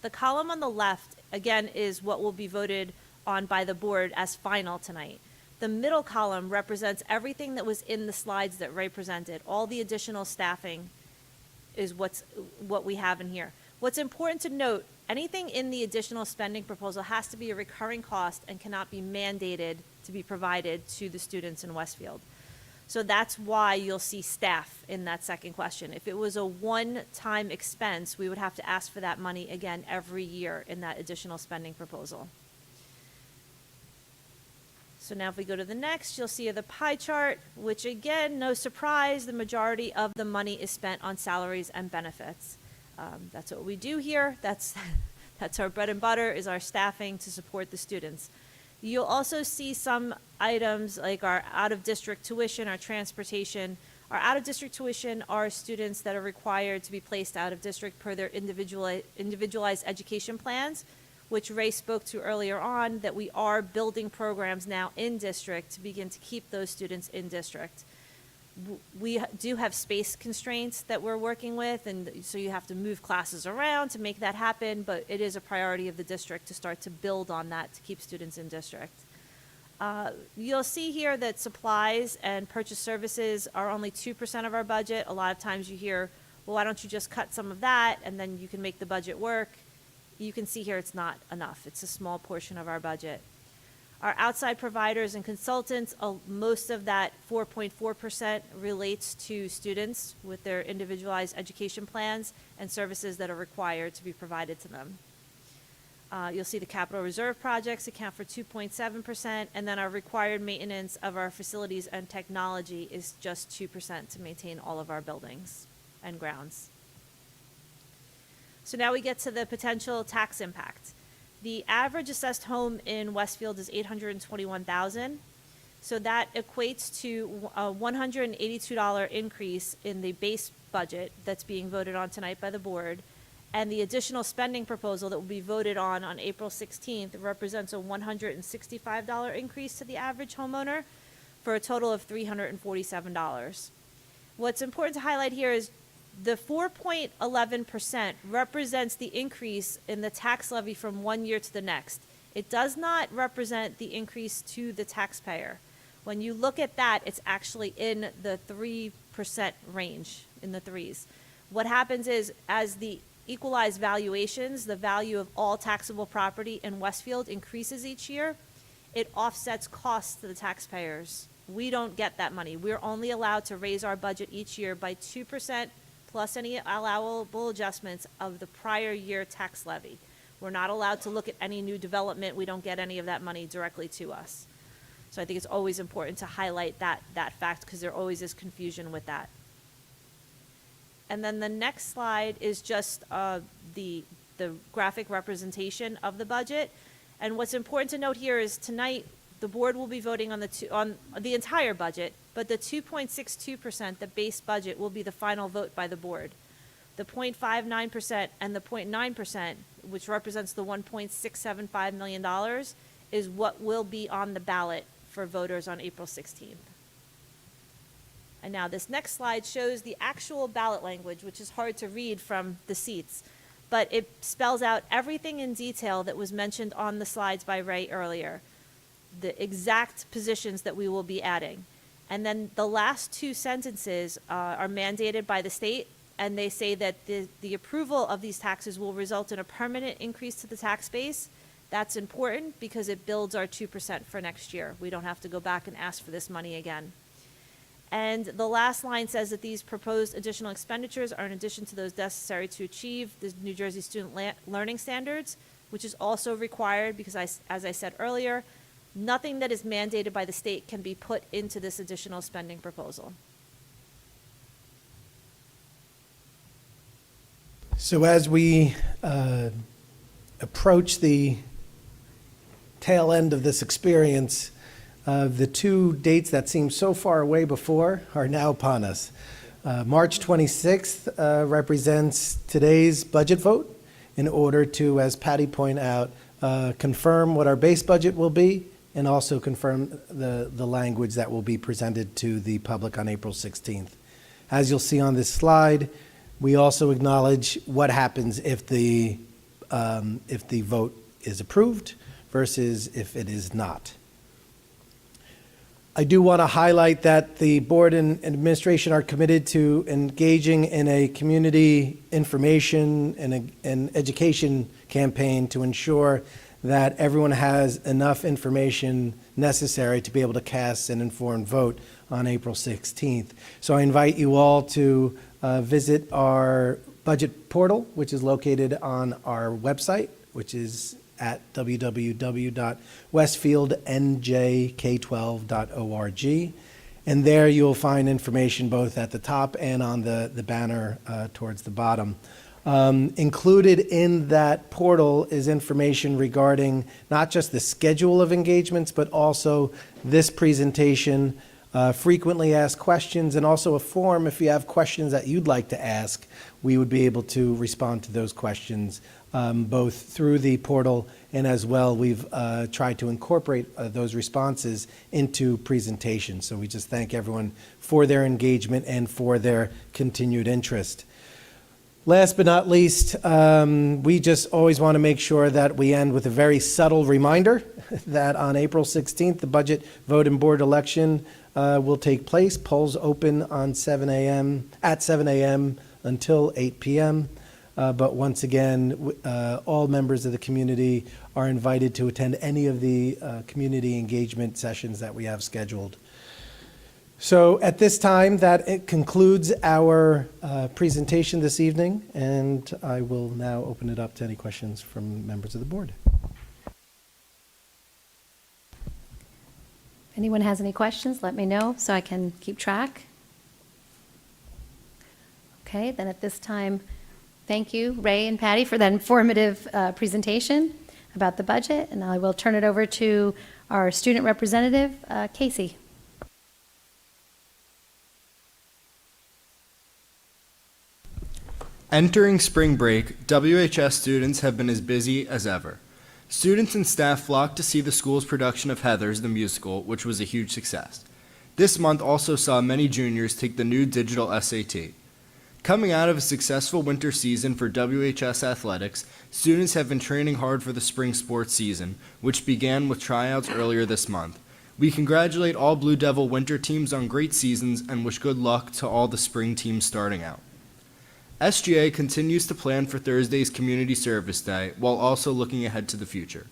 the column on the left, again, is what will be voted on by the board as final tonight. The middle column represents everything that was in the slides that Ray presented. All the additional staffing is what we have in here. What's important to note, anything in the additional spending proposal has to be a recurring cost and cannot be mandated to be provided to the students in Westfield. So that's why you'll see staff in that second question. If it was a one-time expense, we would have to ask for that money again every year in that additional spending proposal. So now if we go to the next, you'll see the pie chart, which again, no surprise, the majority of the money is spent on salaries and benefits. That's what we do here. That's our bread and butter, is our staffing to support the students. You'll also see some items like our out-of-district tuition, our transportation. Our out-of-district tuition are students that are required to be placed out of district per their individualized education plans, which Ray spoke to earlier on, that we are building programs now in district to begin to keep those students in district. We do have space constraints that we're working with, and so you have to move classes around to make that happen, but it is a priority of the district to start to build on that to keep students in district. You'll see here that supplies and purchase services are only 2% of our budget. A lot of times you hear, well, why don't you just cut some of that and then you can make the budget work? You can see here it's not enough. It's a small portion of our budget. Our outside providers and consultants, most of that 4.4% relates to students with their individualized education plans and services that are required to be provided to them. You'll see the capital reserve projects account for 2.7%, and then our required maintenance of our facilities and technology is just 2% to maintain all of our buildings and grounds. So now we get to the potential tax impact. The average assessed home in Westfield is $821,000. So that equates to a $182 increase in the base budget that's being voted on tonight by the board. And the additional spending proposal that will be voted on April 16th represents a $165 increase to the average homeowner for a total of $347. What's important to highlight here is the 4.11% represents the increase in the tax levy from one year to the next. It does not represent the increase to the taxpayer. When you look at that, it's actually in the 3% range, in the threes. What happens is, as the equalized valuations, the value of all taxable property in Westfield increases each year, it offsets costs to the taxpayers. We don't get that money. We're only allowed to raise our budget each year by 2% plus any allowable adjustments of the prior year tax levy. We're not allowed to look at any new development. We don't get any of that money directly to us. So I think it's always important to highlight that fact, because there always is confusion with that. And then the next slide is just the graphic representation of the budget. And what's important to note here is tonight the board will be voting on the entire budget, but the 2.62%, the base budget, will be the final vote by the board. The 0.59% and the 0.9%, which represents the $1.675 million, is what will be on the ballot for voters on April 16th. And now this next slide shows the actual ballot language, which is hard to read from the seats, but it spells out everything in detail that was mentioned on the slides by Ray earlier, the exact positions that we will be adding. And then the last two sentences are mandated by the state, and they say that the approval of these taxes will result in a permanent increase to the tax base. That's important because it builds our 2% for next year. We don't have to go back and ask for this money again. And the last line says that these proposed additional expenditures are in addition to those necessary to achieve the New Jersey Student Learning Standards, which is also required because, as I said earlier, nothing that is mandated by the state can be put into this additional spending proposal. So as we approach the tail end of this experience, the two dates that seemed so far away before are now upon us. March 26th represents today's budget vote in order to, as Patty pointed out, confirm what our base budget will be and also confirm the language that will be presented to the public on April 16th. As you'll see on this slide, we also acknowledge what happens if the vote is approved versus if it is not. I do want to highlight that the board and administration are committed to engaging in a community information and education campaign to ensure that everyone has enough information necessary to be able to cast an informed vote on April 16th. So I invite you all to visit our budget portal, which is located on our website, which is at www.westfieldnjk12.org. And there you'll find information both at the top and on the banner towards the bottom. Included in that portal is information regarding not just the schedule of engagements, but also this presentation, frequently asked questions, and also a form if you have questions that you'd like to ask. We would be able to respond to those questions both through the portal and as well we've tried to incorporate those responses into presentations. So we just thank everyone for their engagement and for their continued interest. Last but not least, we just always want to make sure that we end with a very subtle reminder that on April 16th, the budget vote and board election will take place. Polls open on at 7 a.m. until 8 p.m. But once again, all members of the community are invited to attend any of the community engagement sessions that we have scheduled. So at this time, it concludes our presentation this evening, and I will now open it up to any questions from members of the board. If anyone has any questions, let me know so I can keep track. Okay, then at this time, thank you, Ray and Patty, for that informative presentation about the budget, and I will turn it over to our student representative, Casey. Entering spring break, WHS students have been as busy as ever. Students and staff flocked to see the school's production of Heathers, the musical, which was a huge success. This month also saw many juniors take the new digital SAT. Coming out of a successful winter season for WHS athletics, students have been training hard for the spring sports season, which began with tryouts earlier this month. We congratulate all Blue Devil winter teams on great seasons and wish good luck to all the spring teams starting out. SGA continues to plan for Thursday's Community Service Day while also looking ahead to the future.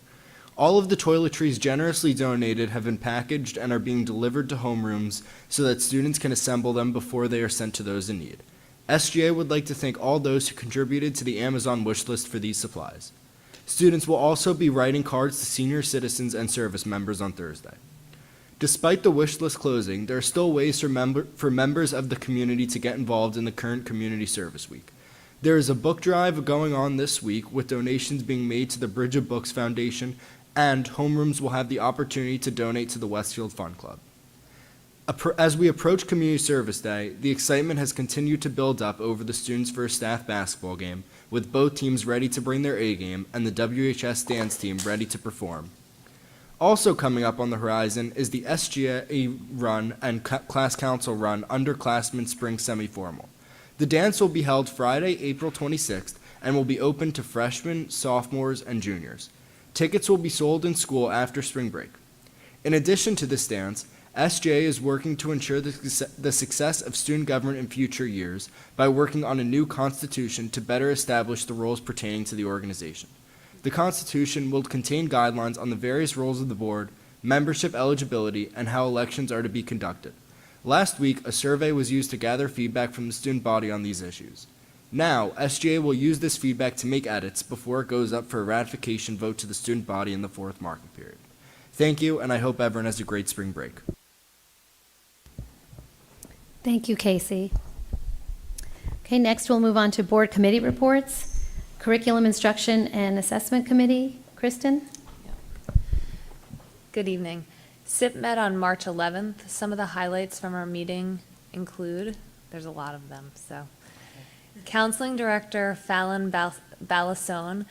All of the toiletries generously donated have been packaged and are being delivered to homerooms so that students can assemble them before they are sent to those in need. SGA would like to thank all those who contributed to the Amazon wish list for these supplies. Students will also be writing cards to senior citizens and service members on Thursday. Despite the wish list closing, there are still ways for members of the community to get involved in the current Community Service Week. There is a book drive going on this week with donations being made to the Bridge of Books Foundation, and homerooms will have the opportunity to donate to the Westfield Fun Club. As we approach Community Service Day, the excitement has continued to build up over the Students First Staff basketball game, with both teams ready to bring their A game and the WHS dance team ready to perform. Also coming up on the horizon is the SGA run and class council run underclassmen spring semi-formal. The dance will be held Friday, April 26th, and will be open to freshmen, sophomores, and juniors. Tickets will be sold in school after spring break. In addition to this dance, SGA is working to ensure the success of student government in future years by working on a new constitution to better establish the roles pertaining to the organization. The Constitution will contain guidelines on the various roles of the board, membership eligibility, and how elections are to be conducted. Last week, a survey was used to gather feedback from the student body on these issues. Now, SGA will use this feedback to make edits before it goes up for a ratification vote to the student body in the fourth marking period. Thank you, and I hope everyone has a great spring break. Thank you, Casey. Okay, next we'll move on to board committee reports. Curriculum Instruction and Assessment Committee. Kristen? Good evening. SIP met on March 11th. Some of the highlights from our meeting include, there's a lot of them, so. Counseling Director Fallon Balasone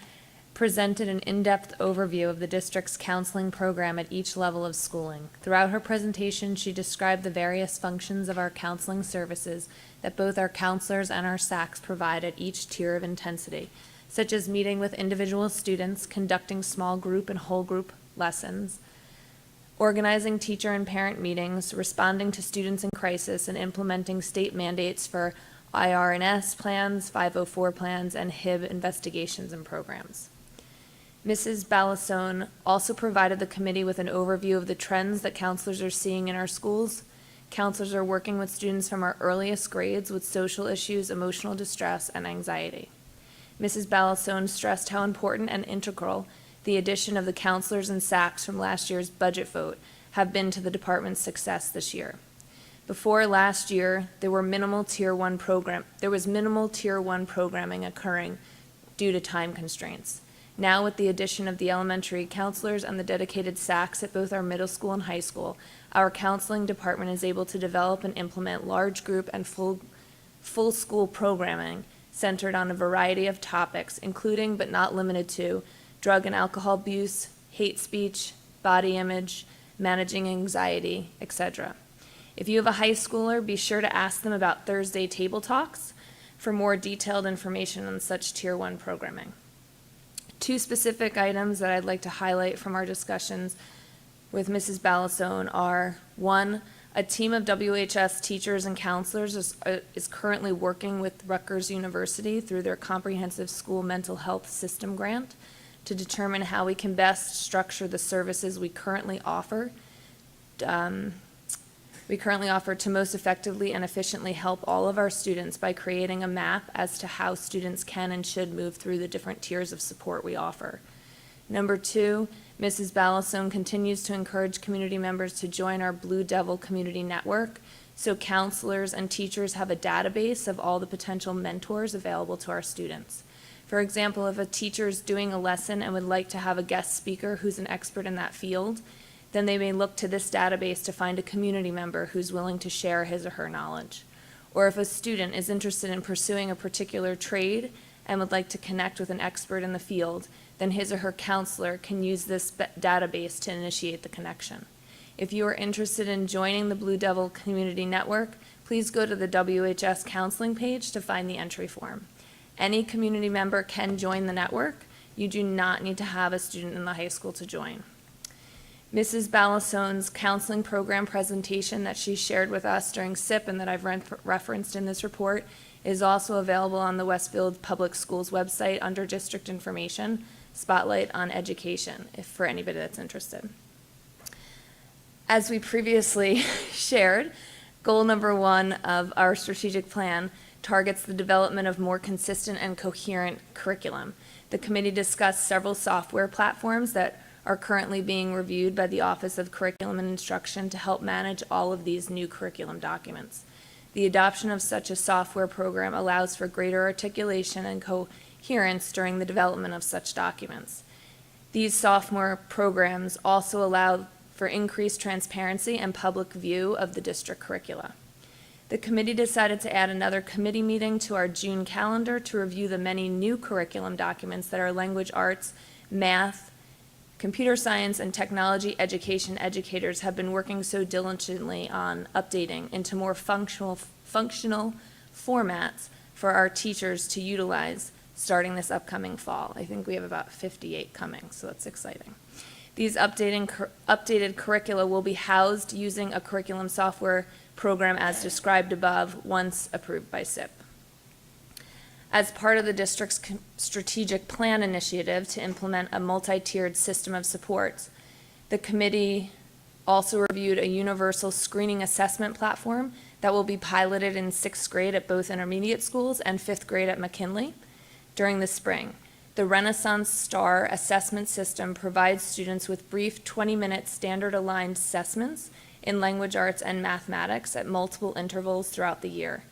presented an in-depth overview of the district's counseling program at each level of schooling. Throughout her presentation, she described the various functions of our counseling services that both our counselors and our SACs provide at each tier of intensity, such as meeting with individual students, conducting small group and whole group lessons, organizing teacher and parent meetings, responding to students in crisis, and implementing state mandates for IR&S plans, 504 plans, and HIB investigations and programs. Mrs. Balasone also provided the committee with an overview of the trends that counselors are seeing in our schools. Counselors are working with students from our earliest grades with social issues, emotional distress, and anxiety. Mrs. Balasone stressed how important and integral the addition of the counselors and SACs from last year's budget vote have been to the department's success this year. Before last year, there was minimal Tier 1 programming occurring due to time constraints. Now, with the addition of the elementary counselors and the dedicated SACs at both our middle school and high school, our counseling department is able to develop and implement large group and full school programming centered on a variety of topics, including but not limited to drug and alcohol abuse, hate speech, body image, managing anxiety, etc. If you have a high schooler, be sure to ask them about Thursday table talks for more detailed information on such Tier 1 programming. Two specific items that I'd like to highlight from our discussions with Mrs. Balasone are, one, A team of WHS teachers and counselors is currently working with Rutgers University through their Comprehensive School Mental Health System grant to determine how we can best structure the services we currently offer to most effectively and efficiently help all of our students by creating a map as to how students can and should move through the different tiers of support we offer. Number 2, Mrs. Ballasone continues to encourage community members to join our Blue Devil Community Network so counselors and teachers have a database of all the potential mentors available to our students. For example, if a teacher is doing a lesson and would like to have a guest speaker who's an expert in that field, then they may look to this database to find a community member who's willing to share his or her knowledge. Or if a student is interested in pursuing a particular trade and would like to connect with an expert in the field, then his or her counselor can use this database to initiate the connection. If you are interested in joining the Blue Devil Community Network, please go to the WHS counseling page to find the entry form. Any community member can join the network. You do not need to have a student in the high school to join. Mrs. Ballassone's counseling program presentation that she shared with us during SIP and that I've referenced in this report is also available on the Westfield Public Schools website under District Information, Spotlight on Education, for anybody that's interested. As we previously shared, goal number 1 of our strategic plan targets the development of more consistent and coherent curriculum. The committee discussed several software platforms that are currently being reviewed by the Office of Curriculum and Instruction to help manage all of these new curriculum documents. The adoption of such a software program allows for greater articulation and coherence during the development of such documents. These software programs also allow for increased transparency and public view of the district curricula. The committee decided to add another committee meeting to our June calendar to review the many new curriculum documents that our language arts, math, computer science, and technology education educators have been working so diligently on updating into more functional formats for our teachers to utilize starting this upcoming fall. I think we have about 58 coming, so that's exciting. These updated curricula will be housed using a curriculum software program as described above once approved by SIP. As part of the district's strategic plan initiative to implement a multi-tiered system of supports, the committee also reviewed a universal screening assessment platform that will be piloted in 6th grade at both intermediate schools and 5th grade at McKinley during the spring. The Renaissance STAR assessment system provides students with brief 20-minute standard-aligned assessments in language arts and mathematics at multiple intervals throughout the year.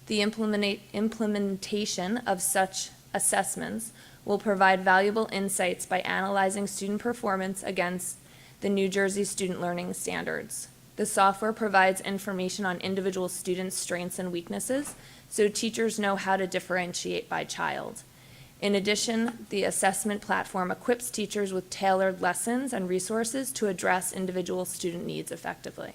The implementation of such assessments will provide valuable insights by analyzing student performance against the New Jersey Student Learning Standards. The software provides information on individual students' strengths and weaknesses, so teachers know how to differentiate by child. In addition, the assessment platform equips teachers with tailored lessons and resources to address individual student needs effectively.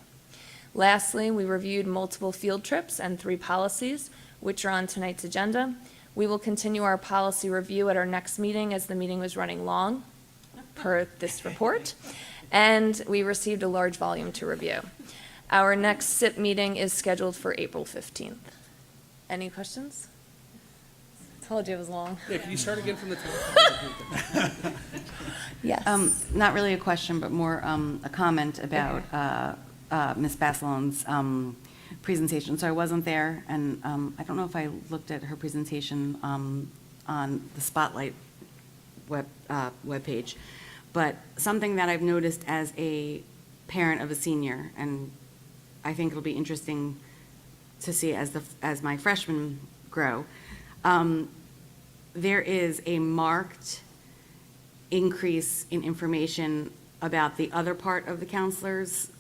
Lastly, we reviewed multiple field trips and 3 policies, which are on tonight's agenda. We will continue our policy review at our next meeting as the meeting was running long, per this report, and we received a large volume to review. Our next SIP meeting is scheduled for April 15th. Any questions? Told you it was long. Yeah, can you start again from the top? Yes. Not really a question, but more a comment about Ms. Basalone's presentation. So I wasn't there, and I don't know if I looked at her presentation on the Spotlight webpage, but something that I've noticed as a parent of a senior, and I think it'll be interesting to see as my freshmen grow, there is a marked increase in information about the other part of the counselor's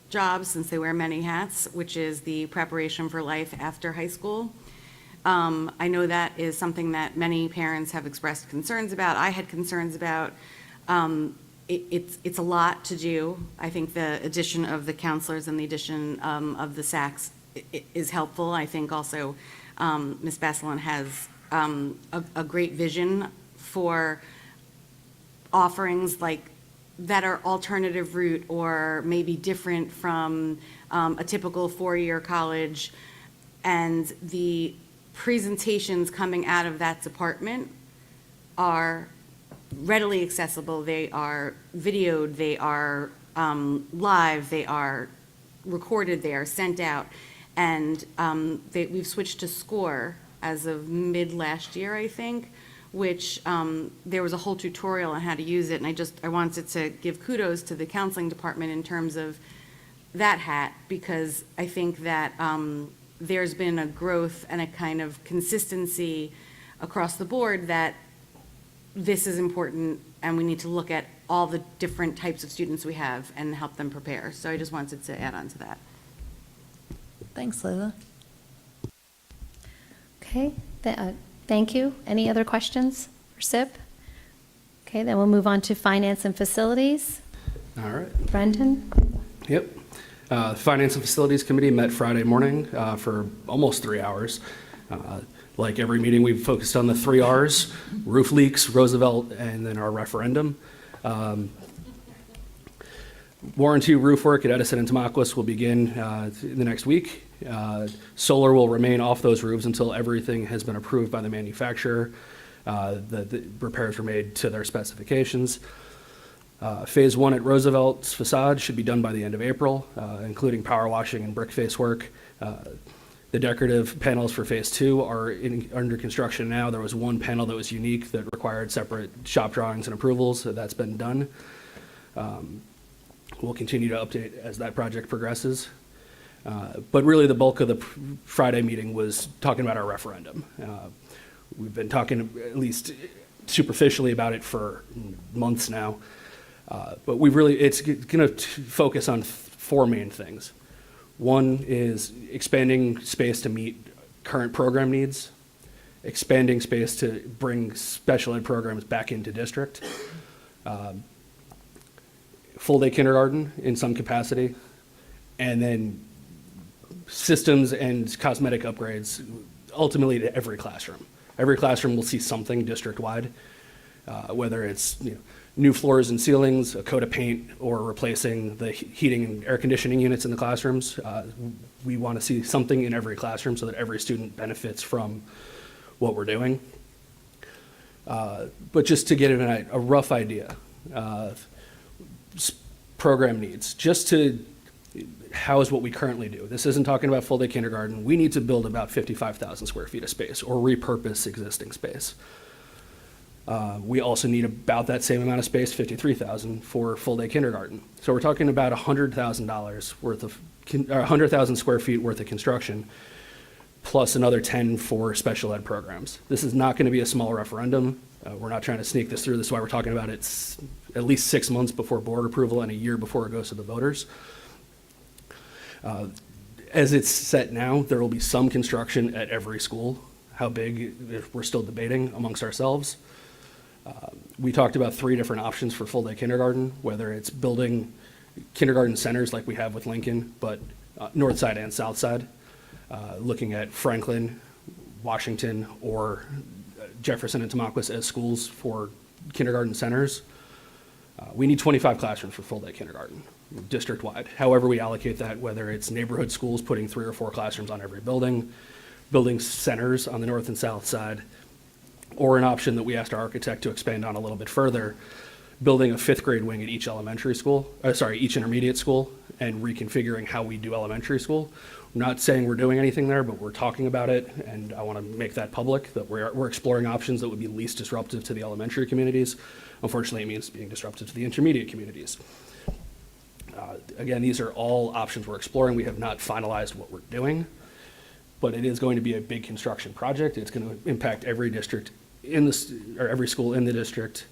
job, since they wear many hats, which is the preparation for life after high school. I know that is something that many parents have expressed concerns about. I had concerns about. It's a lot to do. I think the addition of the counselors and the addition of the SACs is helpful. I think also Ms. Basalone has a great vision for offerings like that are alternative route or maybe different from a typical four-year college. And the presentations coming out of that department are readily accessible. They are videoed, they are live, they are recorded, they are sent out. And we've switched to SCORE as of mid last year, I think, which there was a whole tutorial on how to use it. And I wanted to give kudos to the counseling department in terms of that hat, because I think that there's been a growth and a kind of consistency across the board that this is important, and we need to look at all the different types of students we have and help them prepare. So I just wanted to add on to that. Thanks, Leila. Okay, thank you. Any other questions for SIP? Okay, then we'll move on to finance and facilities. All right. Brendan? Yep. The Finance and Facilities Committee met Friday morning for almost 3 hours. Like every meeting, we've focused on the 3 Rs: roof leaks, Roosevelt, and then our referendum. Warranty roof work at Edison and Tamaulipas will begin in the next week. Solar will remain off those roofs until everything has been approved by the manufacturer. The repairs were made to their specifications. Phase 1 at Roosevelt's facade should be done by the end of April, including power washing and brick face work. The decorative panels for Phase 2 are under construction now. There was one panel that was unique that required separate shop drawings and approvals, so that's been done. We'll continue to update as that project progresses. But really the bulk of the Friday meeting was talking about our referendum. We've been talking at least superficially about it for months now. But it's going to focus on 4 main things. One is expanding space to meet current program needs, expanding space to bring special ed programs back into district, full day kindergarten in some capacity, and then systems and cosmetic upgrades ultimately to every classroom. Every classroom will see something district-wide, whether it's new floors and ceilings, a coat of paint, or replacing the heating and air conditioning units in the classrooms. We want to see something in every classroom so that every student benefits from what we're doing. But just to get a rough idea, program needs, just to house what we currently do. This isn't talking about full day kindergarten. We need to build about 55,000 square feet of space or repurpose existing space. We also need about that same amount of space, 53,000, for full day kindergarten. So we're talking about $100,000 worth of, 100,000 square feet worth of construction, plus another 10 for special ed programs. This is not going to be a small referendum. We're not trying to sneak this through. This is why we're talking about it at least 6 months before board approval and a year before it goes to the voters. As it's set now, there will be some construction at every school. How big, we're still debating amongst ourselves. We talked about 3 different options for full day kindergarten, whether it's building kindergarten centers like we have with Lincoln, but north side and south side, looking at Franklin, Washington, or Jefferson and Tamaulipas as schools for kindergarten centers. We need 25 classrooms for full day kindergarten, district-wide. However we allocate that, whether it's neighborhood schools putting 3 or 4 classrooms on every building, building centers on the north and south side, or an option that we asked our architect to expand on a little bit further, building a 5th grade wing at each each intermediate school, and reconfiguring how we do elementary school. We're not saying we're doing anything there, but we're talking about it, and I want to make that public, that we're exploring options that would be least disruptive to the elementary communities. Unfortunately, it means being disruptive to the intermediate communities. Again, these are all options we're exploring. We have not finalized what we're doing, but it is going to be a big construction project. It's going to impact every district or every school in the district,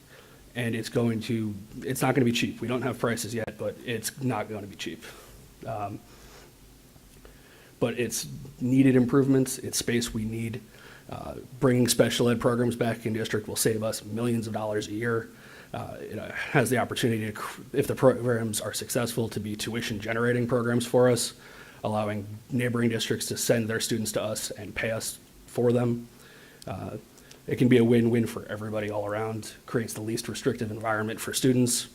and it's not going to be cheap. We don't have prices yet, but it's not going to be cheap. But it's needed improvements. It's space we need. Bringing special ed programs back in district will save us millions of dollars a year. It has the opportunity to, if the programs are successful, to be tuition generating programs for us, allowing neighboring districts to send their students to us and pay us for them. It can be a win-win for everybody all around, creates the least restrictive environment for students,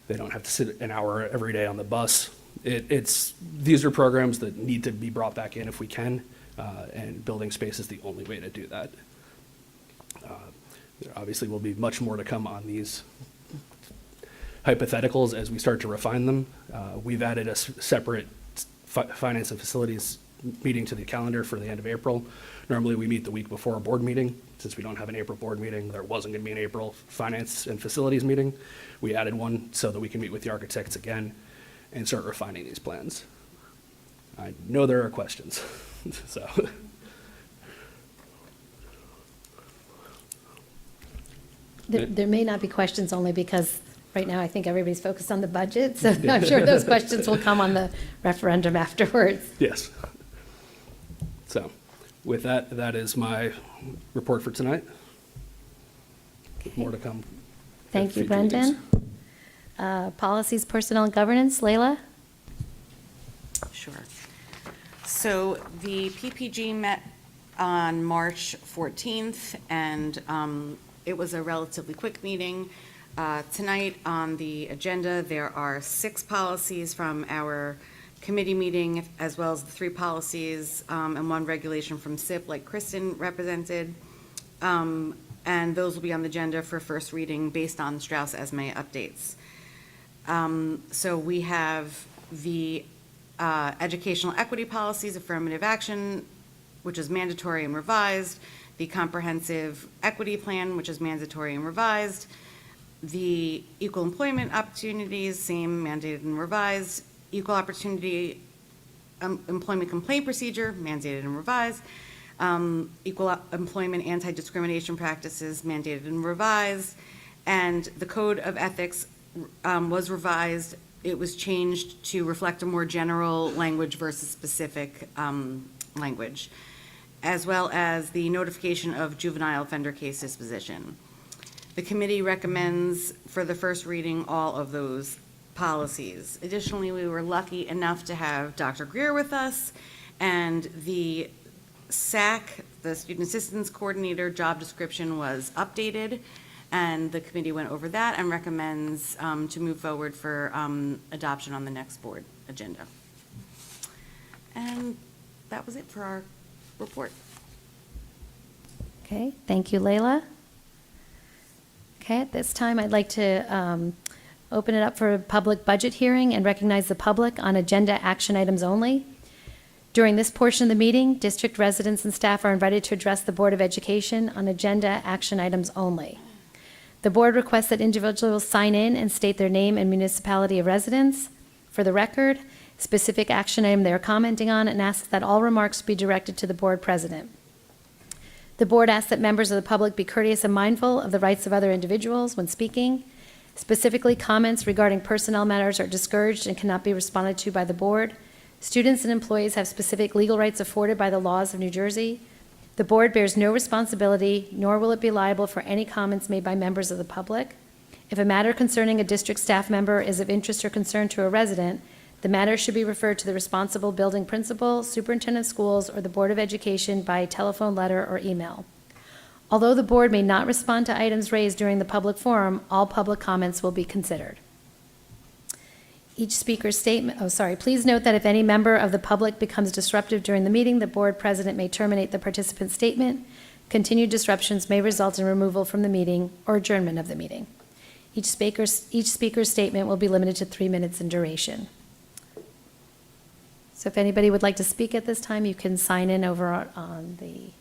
They don't have to sit an hour every day on the bus. These are programs that need to be brought back in if we can, and building space is the only way to do that. There obviously will be much more to come on these hypotheticals as we start to refine them. We've added a separate finance and facilities meeting to the calendar for the end of April. Normally, we meet the week before our board meeting. Since we don't have an April board meeting, there wasn't going to be an April finance and facilities meeting. We added one so that we can meet with the architects again and start refining these plans. I know there are questions, so. There may not be questions only because right now I think everybody's focused on the budget, so I'm sure those questions will come on the referendum afterwards. Yes. So with that, that is my report for tonight. More to come. Thank you, at future meetings. Brendan. Policies, Personnel, and Governance, Leila? Sure. So the PPG met on March 14th, and it was a relatively quick meeting. Tonight on the agenda, there are 6 policies from our committee meeting, as well as the 3 policies and 1 regulation from SIP, like Kristen represented. And those will be on the agenda for first reading based on Strauss-Esme updates. So we have the educational equity policies, affirmative action, which is mandatory and revised, the comprehensive equity plan, which is mandatory and revised, the equal employment opportunities, same, mandated and revised, equal opportunity employment complaint procedure, mandated and revised, equal employment anti-discrimination practices, mandated and revised, and the code of ethics was revised. It was changed to reflect a more general language versus specific language, as well as the notification of juvenile offender case disposition. The committee recommends for the first reading all of those policies. Additionally, we were lucky enough to have Dr. Greer with us, and the SAC, the Student Assistance Coordinator, job description was updated, and the committee went over that and recommends to move forward for adoption on the next board agenda. And that was it for our report. Okay, thank you, Leila. Okay, at this time, I'd like to open it up for a public budget hearing and recognize the public on agenda action items only. During this portion of the meeting, district residents and staff are invited to address the Board of Education on agenda action items only. The board requests that individuals sign in and state their name and municipality of residence for the record, specific action item they are commenting on, and asks that all remarks be directed to the board president. The board asks that members of the public be courteous and mindful of the rights of other individuals when speaking. Specifically, comments regarding personnel matters are discouraged and cannot be responded to by the board. Students and employees have specific legal rights afforded by the laws of New Jersey. The board bears no responsibility, nor will it be liable for any comments made by members of the public. If a matter concerning a district staff member is of interest or concern to a resident, the matter should be referred to the responsible building principal, superintendent of schools, or the Board of Education by telephone, letter, or email. Although the board may not respond to items raised during the public forum, all public comments will be considered. Each speaker's statement, please note that if any member of the public becomes disruptive during the meeting, the board president may terminate the participant's statement. Continued disruptions may result in removal from the meeting or adjournment of the meeting. Each speaker's statement will be limited to 3 minutes in duration. So if anybody would like to speak at this time, you can sign in over on the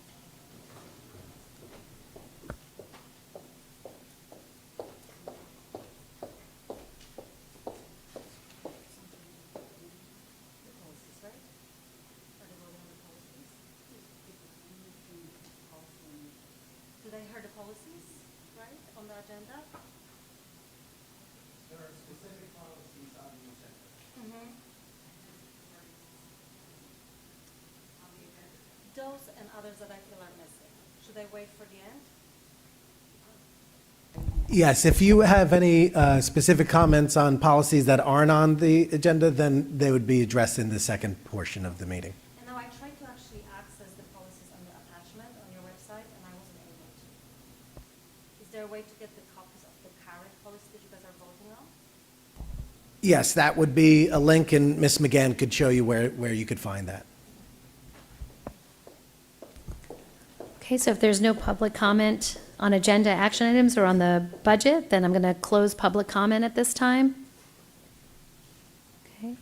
those and others that I feel are missing. Should I wait for the end? Yes, if you have any specific comments on policies that aren't on the agenda, then they would be addressed in the second portion of the meeting. And now I tried to actually access the policies on the attachment on your website, and I wasn't able to. Is there a way to get the copies of the current policy that you guys are voting on? Yes, that would be a link, and Ms. McGann could show you where you could find that. Okay, so if there's no public comment on agenda action items or on the budget, then I'm going to close public comment at this time. Okay.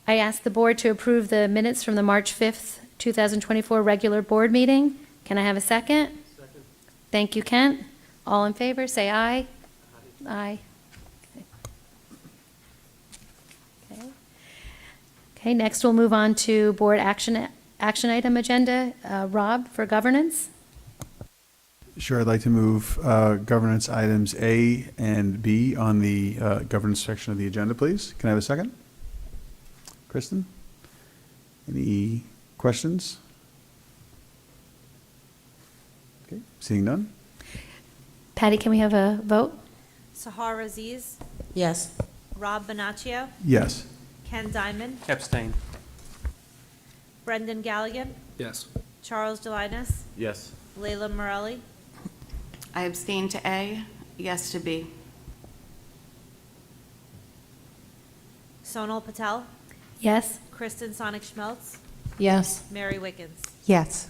I ask the board to approve the minutes from the March 5th, 2024 regular board meeting. Can I have a second? Second. Thank you, Kent. All in favor, say aye. Aye. Okay. Okay, next we'll move on to board action item agenda. Rob, for governance? Sure, I'd like to move governance items A and B on the governance section of the agenda, please. Can I have a second? Kristen? Any questions? Okay, seeing none. Patty, can we have a vote? Sahar Aziz, Yes. Rob Bonaccio, Yes. Ken Diamond, Abstain. Brendan Galligan, Yes. Charles Delinas, Yes. Layla Morelli, I abstain to A, yes to B. Sonal Patel, Yes? Kristen Sonic Schmelz, Yes. Mary Wickens. Yes.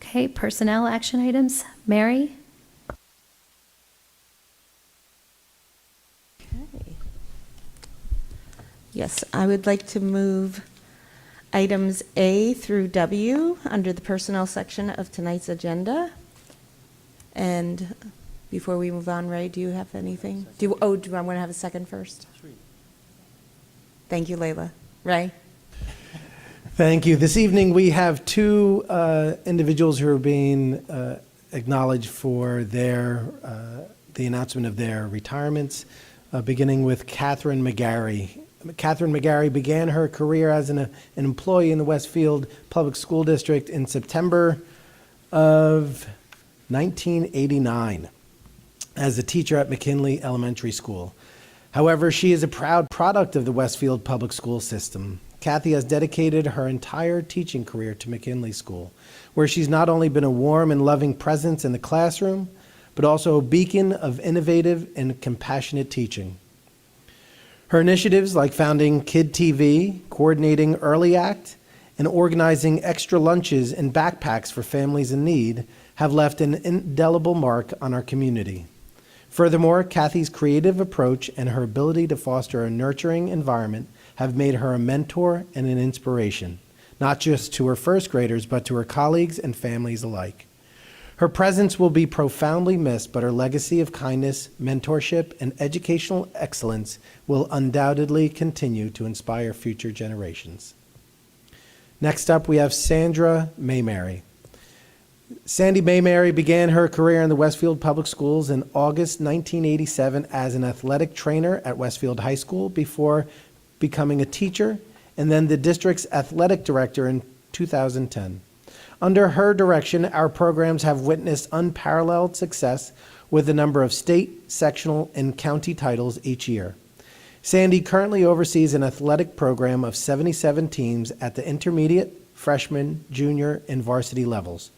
Okay, personnel action items. Mary? Yes, I would like to move items A through W under the personnel section of tonight's agenda. And before we move on, Ray, do you have anything? Do I want to have a second first? Thank you, Layla. Ray? Thank you. This evening, we have two individuals who are being acknowledged for the announcement of their retirements, beginning with Catherine McGarry. Catherine McGarry began her career as an employee in the Westfield Public School District in September of 1989 as a teacher at McKinley Elementary School. However, she is a proud product of the Westfield Public School System. Kathy has dedicated her entire teaching career to McKinley School, where she's not only been a warm and loving presence in the classroom, but also a beacon of innovative and compassionate teaching. Her initiatives like founding Kid TV, coordinating Early Act, and organizing extra lunches and backpacks for families in need have left an indelible mark on our community. Furthermore, Kathy's creative approach and her ability to foster a nurturing environment have made her a mentor and an inspiration, not just to her first graders, but to her colleagues and families alike. Her presence will be profoundly missed, but her legacy of kindness, mentorship, and educational excellence will undoubtedly continue to inspire future generations. Next up, we have Sandra Maymary. Sandy Maymary began her career in the Westfield Public Schools in August 1987 as an athletic trainer at Westfield High School before becoming a teacher and then the district's athletic director in 2010. Under her direction, our programs have witnessed unparalleled success with a number of state, sectional, and county titles each year. Sandy currently oversees an athletic program of 77 teams at the intermediate, freshman, junior, and varsity levels.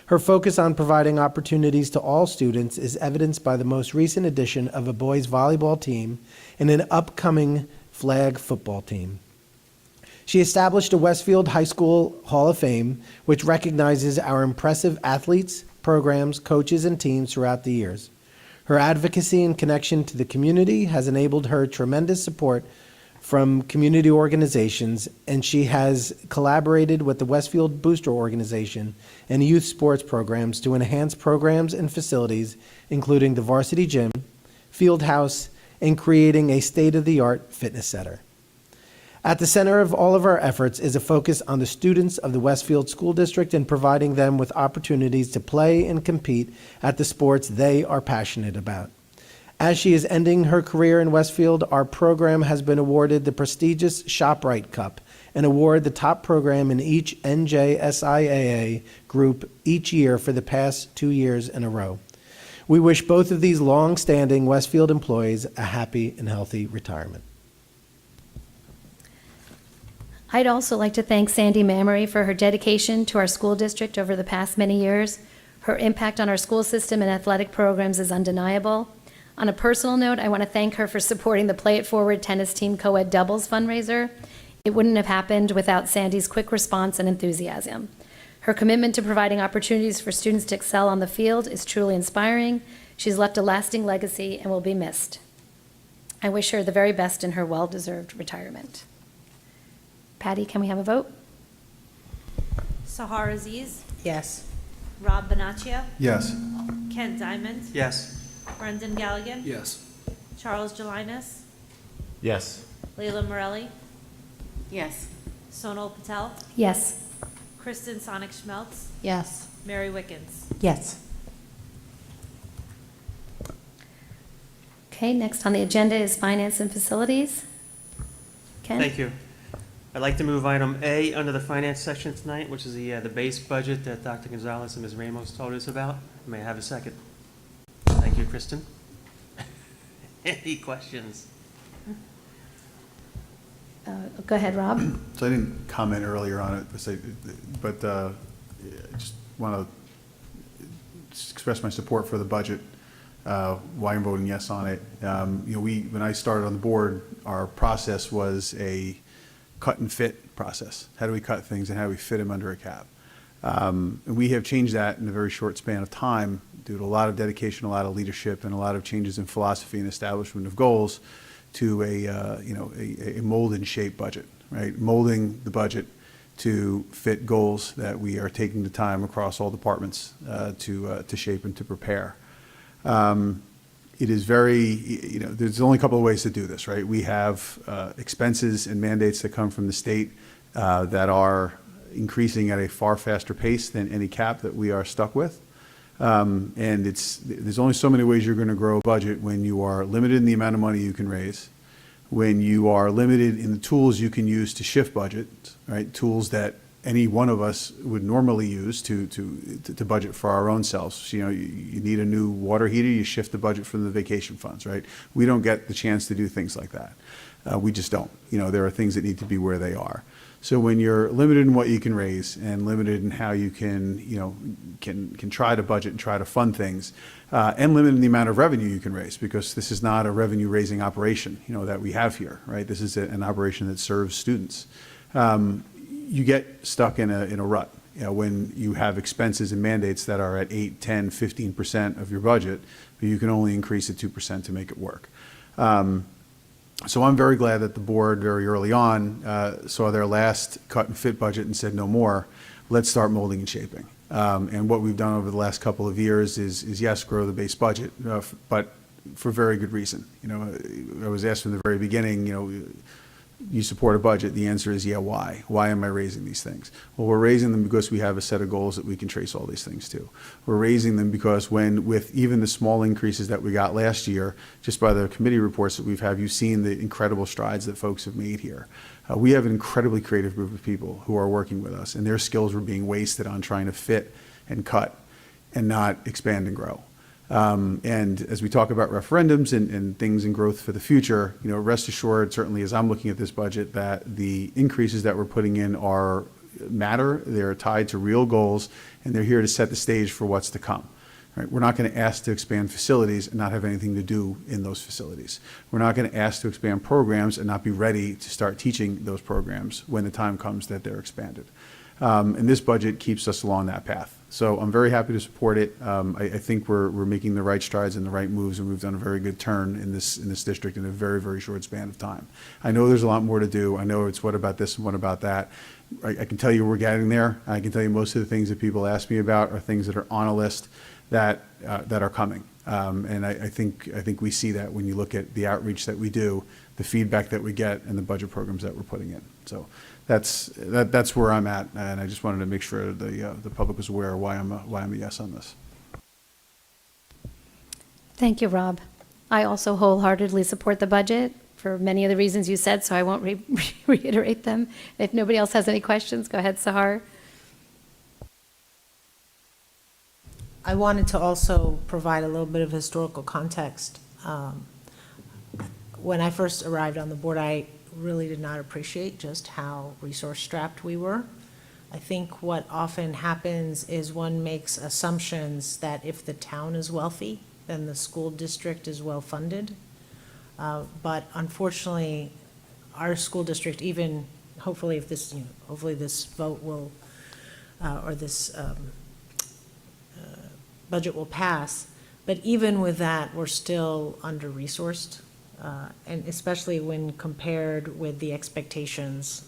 Her focus on providing opportunities to all students is evidenced by the most recent addition of a boys volleyball team and an upcoming flag football team. She established a Westfield High School Hall of Fame, which recognizes our impressive athletes, programs, coaches, and teams throughout the years. Her advocacy and connection to the community has enabled her tremendous support from community organizations, and she has collaborated with the Westfield Booster Organization and youth sports programs to enhance programs and facilities, including the varsity gym, field house, and creating a state-of-the-art fitness center. At the center of all of our efforts is a focus on the students of the Westfield School District and providing them with opportunities to play and compete at the sports they are passionate about. As she is ending her career in Westfield, our program has been awarded the prestigious ShopRite Cup, an award the top program in each NJSIAA group each year for the past 2 years in a row. We wish both of these long-standing Westfield employees a happy and healthy retirement. I'd also like to thank Sandy Mamery for her dedication to our school district over the past many years. Her impact on our school system and athletic programs is undeniable. On a personal note, I want to thank her for supporting the Play It Forward tennis team co-ed doubles fundraiser. It wouldn't have happened without Sandy's quick response and enthusiasm. Her commitment to providing opportunities for students to excel on the field is truly inspiring. She's left a lasting legacy and will be missed. I wish her the very best in her well-deserved retirement. Patty, can we have a vote? Sahar Aziz, Yes. Rob Bonaccio, Yes. Ken Diamond, Yes. Brendan Galligan, Yes. Charles Jelinas, Yes. Leila Morelli, Yes. Sonal Patel, Yes. Kristen Sonic Schmeltz, Yes. Mary Wickens. Yes. Okay, next on the agenda is Finance and Facilities. Ken? Thank you. I'd like to move item A under the finance section tonight, which is the base budget that Dr. Gonzalez and Ms. Ramos told us about. May I have a second? Thank you, Kristen. Any questions? Go ahead, Rob. So I didn't comment earlier on it, but I just want to express my support for the budget, why I'm voting yes on it. When I started on the board, our process was a cut and fit process. How do we cut things and how do we fit them under a cap? And we have changed that in a very short span of time due to a lot of dedication, a lot of leadership, and a lot of changes in philosophy and establishment of goals to a mold and shape budget, right? Molding the budget to fit goals that we are taking the time across all departments to shape and to prepare. It is very, there's only a couple of ways to do this, right? We have expenses and mandates that come from the state that are increasing at a far faster pace than any cap that we are stuck with. And there's only so many ways you're going to grow a budget when you are limited in the amount of money you can raise, when you are limited in the tools you can use to shift budgets, right? Tools that any one of us would normally use to budget for our own selves. You need a new water heater, you shift the budget from the vacation funds, right? We don't get the chance to do things like that. We just don't. There are things that need to be where they are. So when you're limited in what you can raise and limited in how you can try to budget and try to fund things, and limited in the amount of revenue you can raise, because this is not a revenue raising operation, that we have here, right? This is an operation that serves students. You get stuck in a rut, when you have expenses and mandates that are at 8, 10, 15% of your budget, but you can only increase it 2% to make it work. So I'm very glad that the board very early on saw their last cut and fit budget and said no more. Let's start molding and shaping. And what we've done over the last couple of years is yes, grow the base budget, but for very good reason. I was asked from the very beginning, you support a budget. The answer is yeah, why? Why am I raising these things? Well, we're raising them because we have a set of goals that we can trace all these things to. We're raising them because with even the small increases that we got last year, just by the committee reports that we've had, you've seen the incredible strides that folks have made here. We have an incredibly creative group of people who are working with us, and their skills were being wasted on trying to fit and cut and not expand and grow. And as we talk about referendums and things in growth for the future, rest assured, certainly as I'm looking at this budget, that the increases that we're putting in matter. They're tied to real goals, and they're here to set the stage for what's to come. Right? We're not going to ask to expand facilities and not have anything to do in those facilities. We're not going to ask to expand programs and not be ready to start teaching those programs when the time comes that they're expanded. And this budget keeps us along that path. So I'm very happy to support it. I think we're making the right strides and the right moves, and we've done a very good turn in this district in a very, very short span of time. I know there's a lot more to do. I know it's what about this and what about that. I can tell you we're getting there. I can tell you most of the things that people ask me about are things that are on a list that are coming. And I think we see that when you look at the outreach that we do, the feedback that we get, and the budget programs that we're putting in. So that's where I'm at, and I just wanted to make sure the public was aware of why I'm a yes on this. Thank you, Rob. I also wholeheartedly support the budget for many of the reasons you said, so I won't reiterate them. If nobody else has any questions, go ahead, Sahar. I wanted to also provide a little bit of historical context. When I first arrived on the board, I really did not appreciate just how resource-strapped we were. I think what often happens is one makes assumptions that if the town is wealthy, then the school district is well-funded. But unfortunately, our school district, even hopefully if this, hopefully this vote will, or this budget will pass, but even with that, we're still under-resourced, and especially when compared with the expectations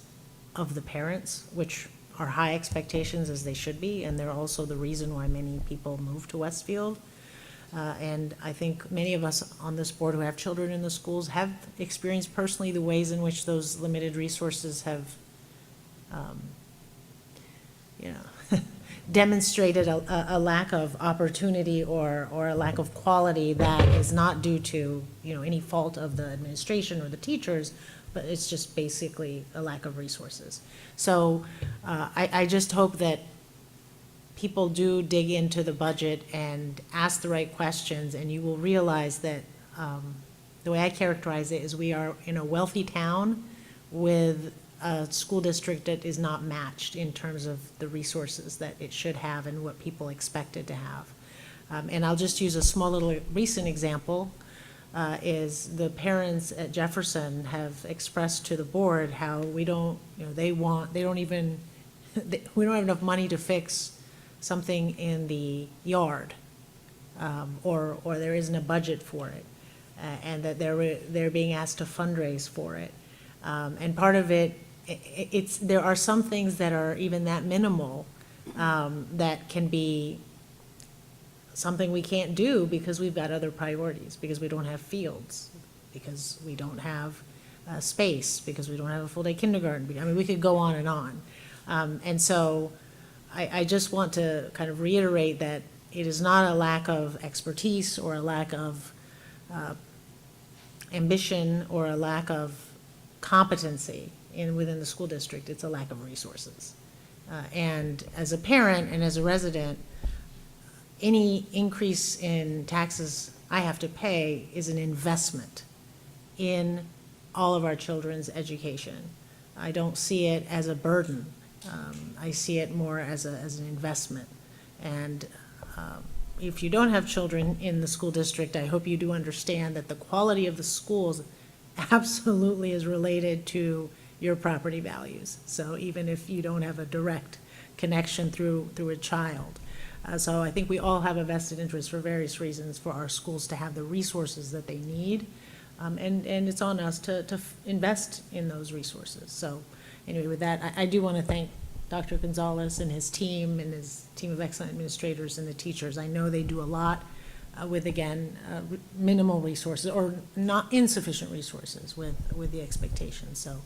of the parents, which are high expectations as they should be, and they're also the reason why many people move to Westfield. And I think many of us on this board who have children in the schools have experienced personally the ways in which those limited resources have, demonstrated a lack of opportunity or a lack of quality that is not due to, any fault of the administration or the teachers, but it's just basically a lack of resources. So I just hope that people do dig into the budget and ask the right questions, and you will realize that the way I characterize it is we are in a wealthy town with a school district that is not matched in terms of the resources that it should have and what people expect it to have. And I'll just use a small little recent example, is the parents at Jefferson have expressed to the board how we don't have enough money to fix something in the yard, or there isn't a budget for it, and that they're being asked to fundraise for it. And part of it, there are some things that are even that minimal, that can be something we can't do because we've got other priorities, because we don't have fields, because we don't have space, because we don't have a full-day kindergarten. I mean, we could go on and on. And so I just want to kind of reiterate that it is not a lack of expertise or a lack of ambition or a lack of competency within the school district. It's a lack of resources. And as a parent and as a resident, any increase in taxes I have to pay is an investment in all of our children's education. I don't see it as a burden. I see it more as an investment. And if you don't have children in the school district, I hope you do understand that the quality of the schools absolutely is related to your property values. So even if you don't have a direct connection through a child. So I think we all have a vested interest for various reasons for our schools to have the resources that they need. And it's on us to invest in those resources. So anyway, with that, I do want to thank Dr. Gonzalez and his team of excellent administrators and the teachers. I know they do a lot with, again, minimal resources or not insufficient resources with the expectations. So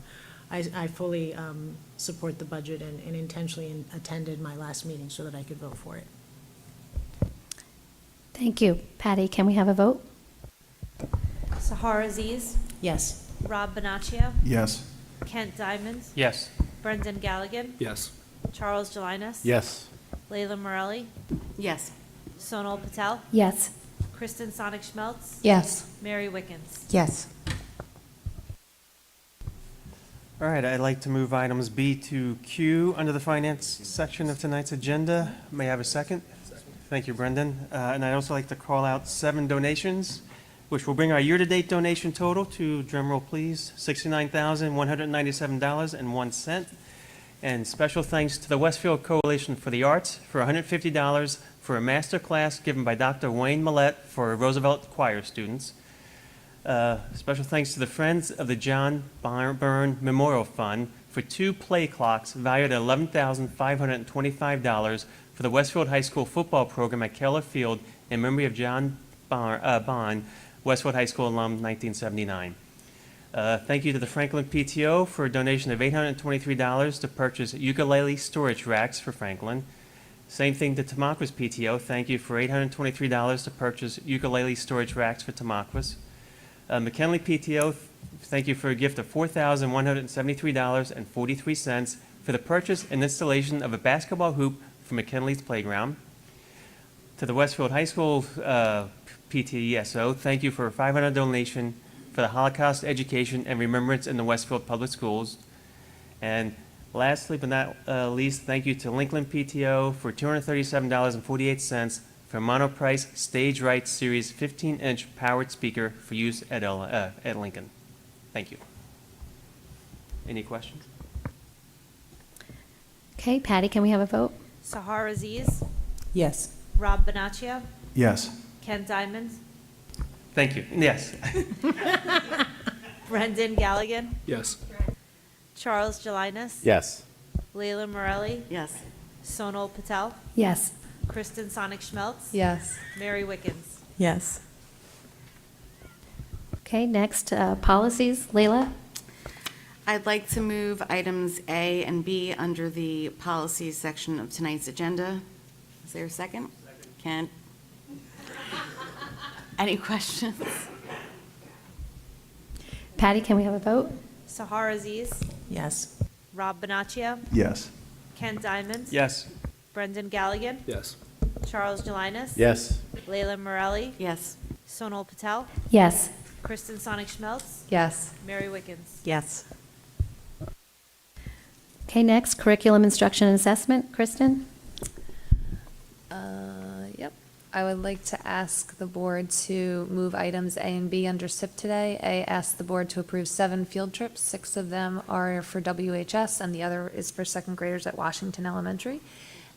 I fully support the budget and intentionally attended my last meeting so that I could vote for it. Thank you. Patty, can we have a vote? Sahara Aziz, Yes. Rob Bonaccio, Yes. Kent Diamond, Yes. Brendan Galligan, Yes. Charles Gelinas. Yes. Layla Morelli, Yes. Sonal Patel, Yes. Kristen Sonic Schmeltz, Yes. Mary Wickens. Yes. All right, I'd like to move items B to Q under the finance section of tonight's agenda. May I have a second? Thank you, Brendan. And I'd also like to call out 7 donations, which will bring our year-to-date donation total to, drumroll please, $69,197.01. And special thanks to the Westfield Coalition for the Arts for $150 for a master class given by Dr. Wayne Millett for Roosevelt choir students. Special thanks to the Friends of the John Byrne Memorial Fund for 2 play clocks valued at $11,525 for the Westfield High School football program at Keller Field in memory of John Bond, Westfield High School alum, 1979. Thank you to the Franklin PTO for a donation of $823 to purchase ukulele storage racks for Franklin. Same thing to Tamaqua PTO. Thank you for $823 to purchase ukulele storage racks for Tamaqua. McKinley PTO, thank you for a gift of $4,173.43 for the purchase and installation of a basketball hoop for McKinley's playground. To the Westfield High School PTESO, thank you for a $500 donation for the Holocaust education and remembrance in the Westfield Public Schools. And Lastly but not least, thank you to Lincoln PTO for $237.48 for Monoprice Stage Right Series 15-inch powered speaker for use at Lincoln. Thank you. Any questions? Okay, Patty, can we have a vote? Sahar Aziz, Yes. Rob Bonaccio, Yes. Ken Diamond, Thank you. Yes. Brendan Galligan, Yes. Charles Gelinas, Yes. Leila Morelli, Yes. Sonal Patel, Yes. Kristen Sonic-Schmelz, Yes. Mary Wickens. Yes. Okay, next, policies. Leila? I'd like to move items A and B under the policies section of tonight's agenda. Is there a second? Ken? Any questions? Patty, can we have a vote? Sahar Aziz, Yes. Rob Bonaccio, Yes. Ken Diamond, Yes. Brendan Galligan, Yes. Charles Gelinas, Yes. Leila Morelli, Yes. Sonal Patel, Yes. Kristen Sonic-Schmelz, Yes. Mary Wickens. Yes. Okay, next, curriculum instruction and assessment. Kristen? Yep. I would like to ask the board to move items A and B under SIP today. A, ask the board to approve 7 field trips. 6 of them are for WHS, and the other is for second graders at Washington Elementary.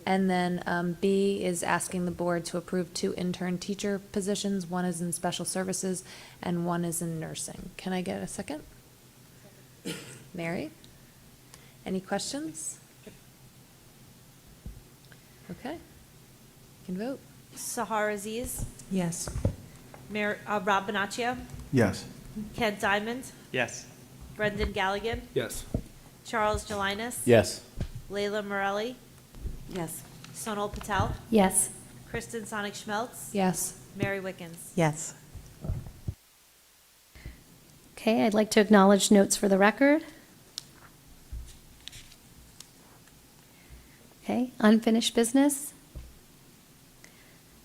And then B is asking the board to approve 2 intern teacher positions. 1 is in special services, and 1 is in nursing. Can I get a second? Mary? Any questions? Okay. You can vote. Sahar Aziz, Yes. Rob Bonaccio, Yes. Ken Diamond, Yes. Brendan Galligan, Yes. Charles Gelinas, Yes. Leila Morelli, Yes. Sonal Patel, Yes. Kristen Sonic-Schmelz, Yes. Mary Wickens. Yes. Okay, I'd like to acknowledge notes for the record. Okay, unfinished business.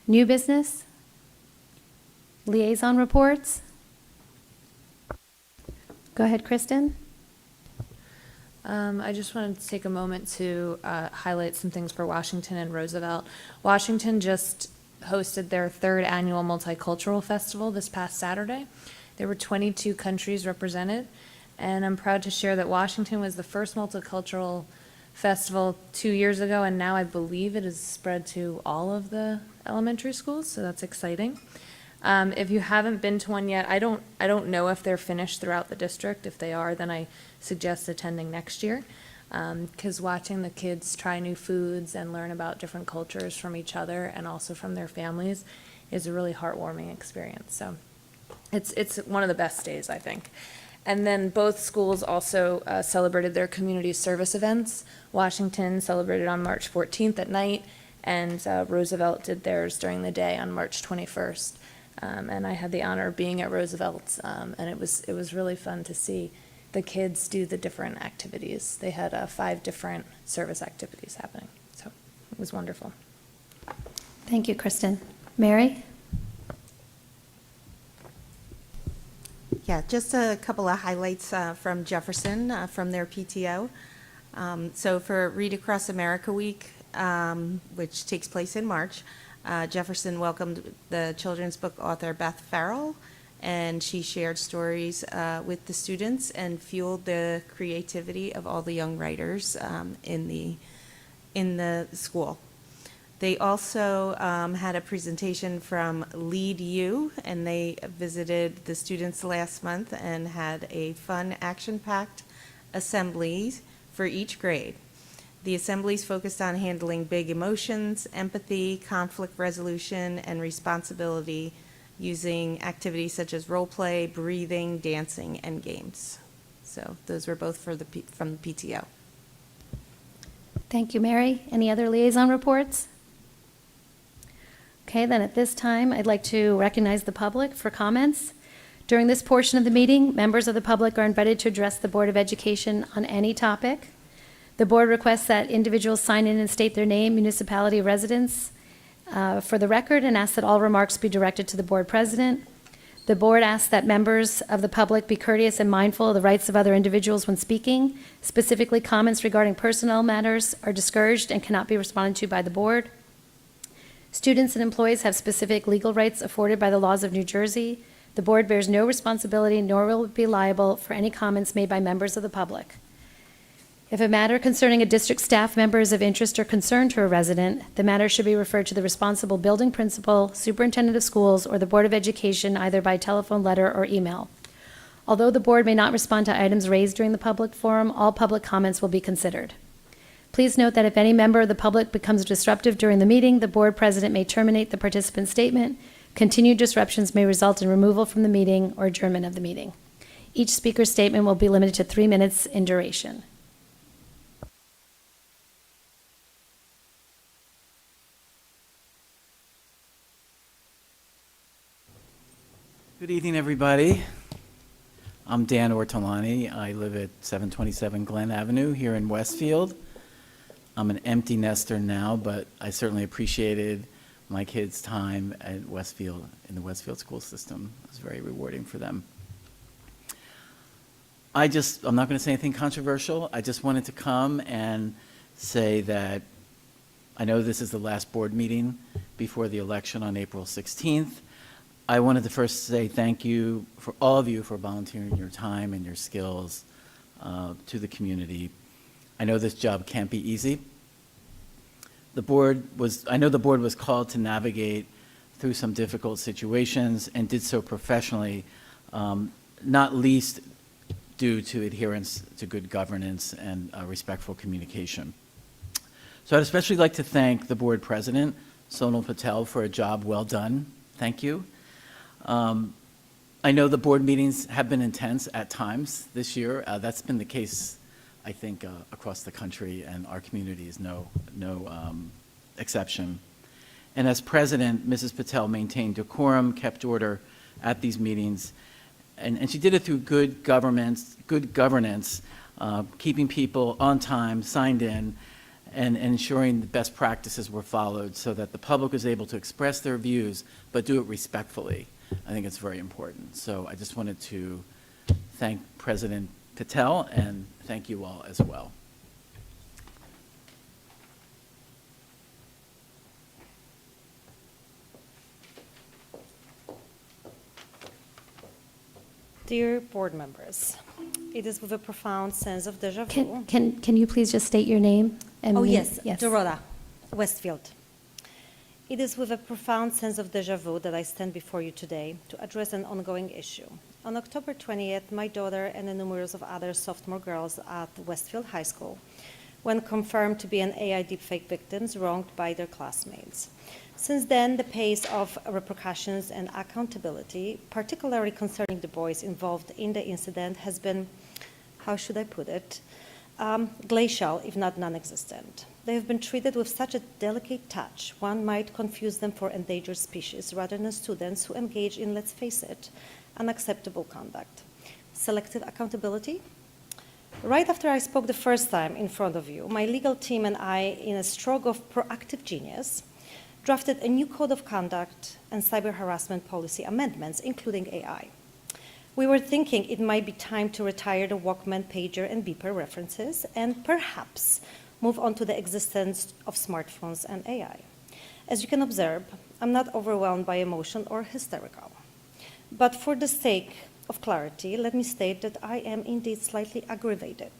New business. Liaison reports. Go ahead, Kristen. I just wanted to take a moment to highlight some things for Washington and Roosevelt. Washington just hosted their 3rd annual Multicultural Festival this past Saturday. There were 22 countries represented, and I'm proud to share that Washington was the first multicultural festival 2 years ago, and now I believe it is spread to all of the elementary schools, so that's exciting. If you haven't been to one yet, I don't know if they're finished throughout the district. If they are, then I suggest attending next year, because watching the kids try new foods and learn about different cultures from each other and also from their families is a really heartwarming experience. So it's one of the best days, I think. And then both schools also celebrated their community service events. Washington celebrated on March 14th at night, and Roosevelt did theirs during the day on March 21st. And I had the honor of being at Roosevelt, and it was really fun to see the kids do the different activities. They had 5 different service activities happening, so it was wonderful. Thank you, Kristen. Mary? Yeah, just a couple of highlights from Jefferson, from their PTO. So for Read Across America Week, which takes place in March, Jefferson welcomed the children's book author Beth Farrell, and she shared stories with the students and fueled the creativity of all the young writers in the school. They also had a presentation from Lead You, and they visited the students last month and had a fun, action-packed assembly for each grade. The assemblies focused on handling big emotions, empathy, conflict resolution, and responsibility using activities such as role play, breathing, dancing, and games. So those were both from the PTO. Thank you, Mary. Any other liaison reports? Okay, then at this time, I'd like to recognize the public for comments. During this portion of the meeting, members of the public are invited to address the Board of Education on any topic. The board requests that individuals sign in and state their name, municipality, residence for the record, and asks that all remarks be directed to the board president. The board asks that members of the public be courteous and mindful of the rights of other individuals when speaking. Specifically, comments regarding personnel matters are discouraged and cannot be responded to by the board. Students and employees have specific legal rights afforded by the laws of New Jersey. The board bears no responsibility nor will it be liable for any comments made by members of the public. If a matter concerning a district staff member is of interest or concern to a resident, the matter should be referred to the responsible building principal, superintendent of schools, or the Board of Education, either by telephone, letter, or email. Although the board may not respond to items raised during the public forum, all public comments will be considered. Please note that if any member of the public becomes disruptive during the meeting, the board president may terminate the participant's statement. Continued disruptions may result in removal from the meeting or adjournment of the meeting. Each speaker's statement will be limited to 3 minutes in duration. Good evening, everybody. I'm Dan Ortolani. I live at 727 Glen Avenue here in Westfield. I'm an empty nester now, but I certainly appreciated my kids' time at Westfield, in the Westfield school system. It was very rewarding for them. I'm not going to say anything controversial. I just wanted to come and say that I know this is the last board meeting before the election on April 16th. I wanted to first say thank you for all of you for volunteering your time and your skills to the community. I know this job can't be easy. I know the board was called to navigate through some difficult situations and did so professionally, not least due to adherence to good governance and respectful communication. So I'd especially like to thank the board president, Sonal Patel, for a job well done. Thank you. I know the board meetings have been intense at times this year. That's been the case, I think, across the country, and our community is no exception. And as president, Mrs. Patel maintained decorum, kept order at these meetings, and she did it through good governance, keeping people on time, signed in, and ensuring the best practices were followed so that the public was able to express their views, but do it respectfully. I think it's very important. So I just wanted to thank President Patel and thank you all as well. Dear board members, it is with a profound sense of deja vu. Can you please just state your name? Oh, yes, Dorota, Westfield. It is with a profound sense of deja vu that I stand before you today to address an ongoing issue. On October 20th, my daughter and numerous of other sophomore girls at Westfield High School, when confirmed to be an AI deepfake victims wronged by their classmates. Since then, the pace of repercussions and accountability, particularly concerning the boys involved in the incident, has been, how should I put it, glacial, if not non-existent. They have been treated with such a delicate touch, one might confuse them for endangered species rather than students who engage in, let's face it, unacceptable conduct. Selective accountability? Right after I spoke the first time in front of you, my legal team and I, in a stroke of proactive genius, drafted a new code of conduct and cyber harassment policy amendments, including AI. We were thinking it might be time to retire the Walkman, pager, and beeper references and perhaps move on to the existence of smartphones and AI. As you can observe, I'm not overwhelmed by emotion or hysterical. But for the sake of clarity, let me state that I am indeed slightly aggravated.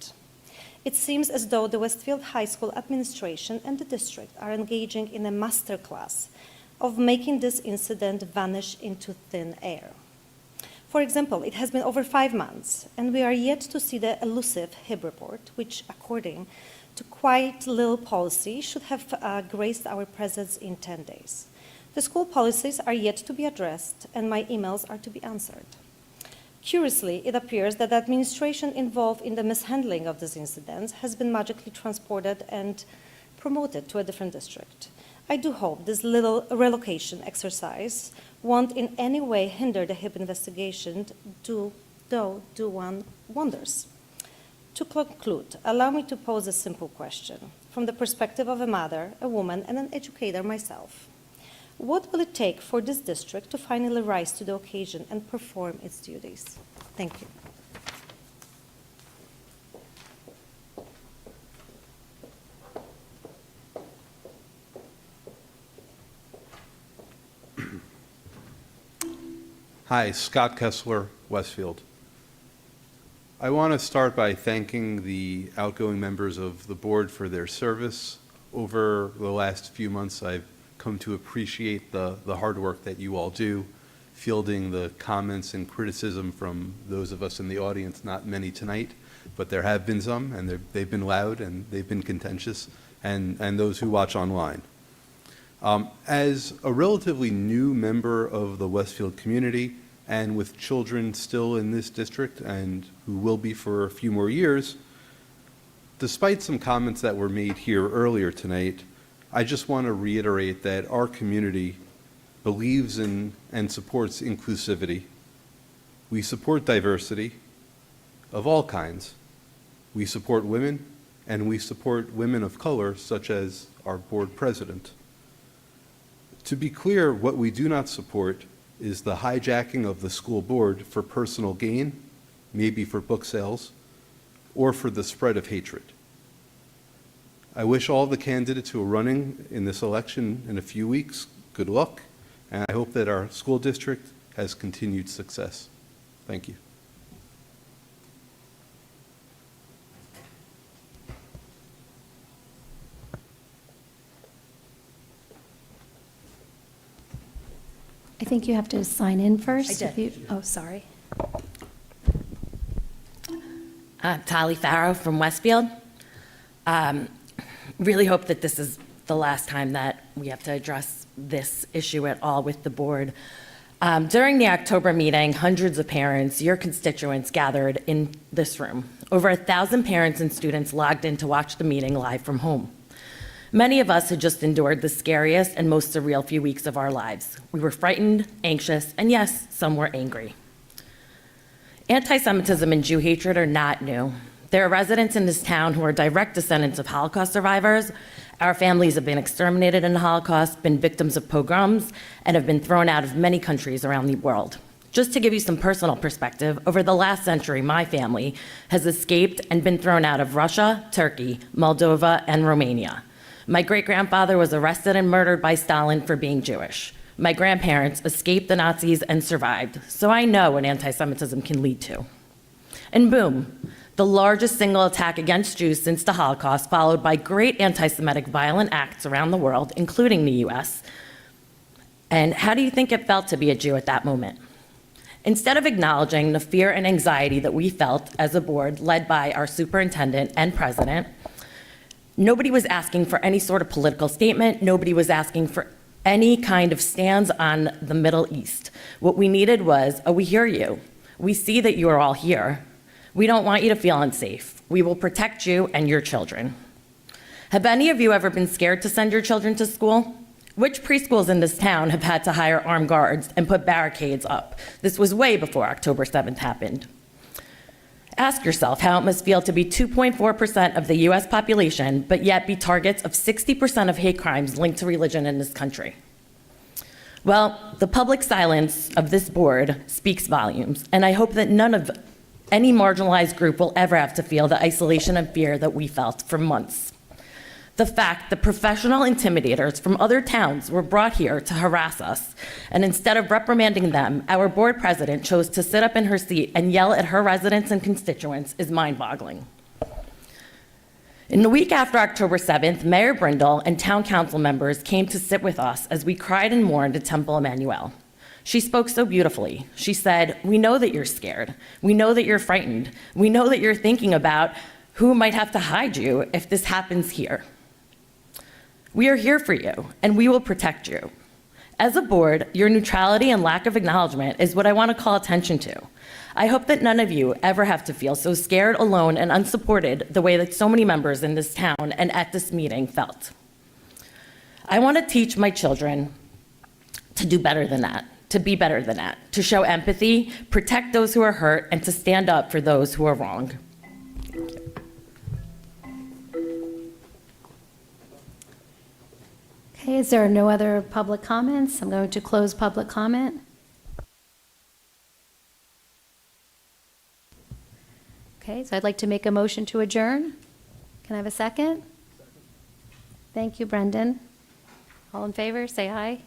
It seems as though the Westfield High School administration and the district are engaging in a masterclass of making this incident vanish into thin air. For example, it has been over 5 months, and we are yet to see the elusive HIB report, which, according to quite little policy, should have graced our presence in 10 days. The school policies are yet to be addressed, and my emails are to be answered. Curiously, it appears that the administration involved in the mishandling of this incident has been magically transported and promoted to a different district. I do hope this little relocation exercise won't in any way hinder the HIB investigation, though do one wonders. To conclude, allow me to pose a simple question from the perspective of a mother, a woman, and an educator myself. What will it take for this district to finally rise to the occasion and perform its duties? Thank you. Hi, Scott Kessler, Westfield. I want to start by thanking the outgoing members of the board for their service. Over the last few months, I've come to appreciate the hard work that you all do, fielding the comments and criticism from those of us in the audience, not many tonight, but there have been some, and they've been loud and they've been contentious, and those who watch online. As a relatively new member of the Westfield community, and with children still in this district and who will be for a few more years, despite some comments that were made here earlier tonight, I just want to reiterate that our community believes in and supports inclusivity. We support diversity of all kinds. We support women, and we support women of color, such as our board president. To be clear, what we do not support is the hijacking of the school board for personal gain, maybe for book sales, or for the spread of hatred. I wish all the candidates who are running in this election in a few weeks good luck, and I hope that our school district has continued success. Thank you. I think you have to sign in first. I did. Oh, sorry. Tali Farrow from Westfield. Really hope that this is the last time that we have to address this issue at all with the board. During the October meeting, hundreds of parents, your constituents, gathered in this room. Over 1,000 parents and students logged in to watch the meeting live from home. Many of us had just endured the scariest and most surreal few weeks of our lives. We were frightened, anxious, and yes, some were angry. Anti-Semitism and Jew hatred are not new. There are residents in this town who are direct descendants of Holocaust survivors. Our families have been exterminated in the Holocaust, been victims of pogroms, and have been thrown out of many countries around the world. Just to give you some personal perspective, over the last century, my family has escaped and been thrown out of Russia, Turkey, Moldova, and Romania. My great-grandfather was arrested and murdered by Stalin for being Jewish. My grandparents escaped the Nazis and survived, so I know what anti-Semitism can lead to. And boom, the largest single attack against Jews since the Holocaust, followed by great anti-Semitic violent acts around the world, including the US. And how do you think it felt to be a Jew at that moment? Instead of acknowledging the fear and anxiety that we felt as a board led by our superintendent and president, nobody was asking for any sort of political statement. Nobody was asking for any kind of stands on the Middle East. What we needed was, we hear you. We see that you are all here. We don't want you to feel unsafe. We will protect you and your children. Have any of you ever been scared to send your children to school? Which preschools in this town have had to hire armed guards and put barricades up? This was way before October 7th happened. Ask yourself how it must feel to be 2.4% of the US population, but yet be targets of 60% of hate crimes linked to religion in this country. Well, the public silence of this board speaks volumes, and I hope that none of any marginalized group will ever have to feel the isolation and fear that we felt for months. The fact that professional intimidators from other towns were brought here to harass us, and instead of reprimanding them, our board president chose to sit up in her seat and yell at her residents and constituents is mind-boggling. In the week after October 7th, Mayor Brindle and town council members came to sit with us as we cried and mourned at Temple Emmanuel. She spoke so beautifully. She said, "We know that you're scared. We know that you're frightened. We know that you're thinking about who might have to hide you if this happens here. We are here for you, and we will protect you. As a board, your neutrality and lack of acknowledgement is what I want to call attention to. I hope that none of you ever have to feel so scared, alone, and unsupported the way that so many members in this town and at this meeting felt. I want to teach my children to do better than that, to be better than that, to show empathy, protect those who are hurt, and to stand up for those who are wrong." Okay, is there no other public comments? I'm going to close public comment. Okay, so I'd like to make a motion to adjourn. Can I have a second? Thank you, Brendan. All in favor, say aye.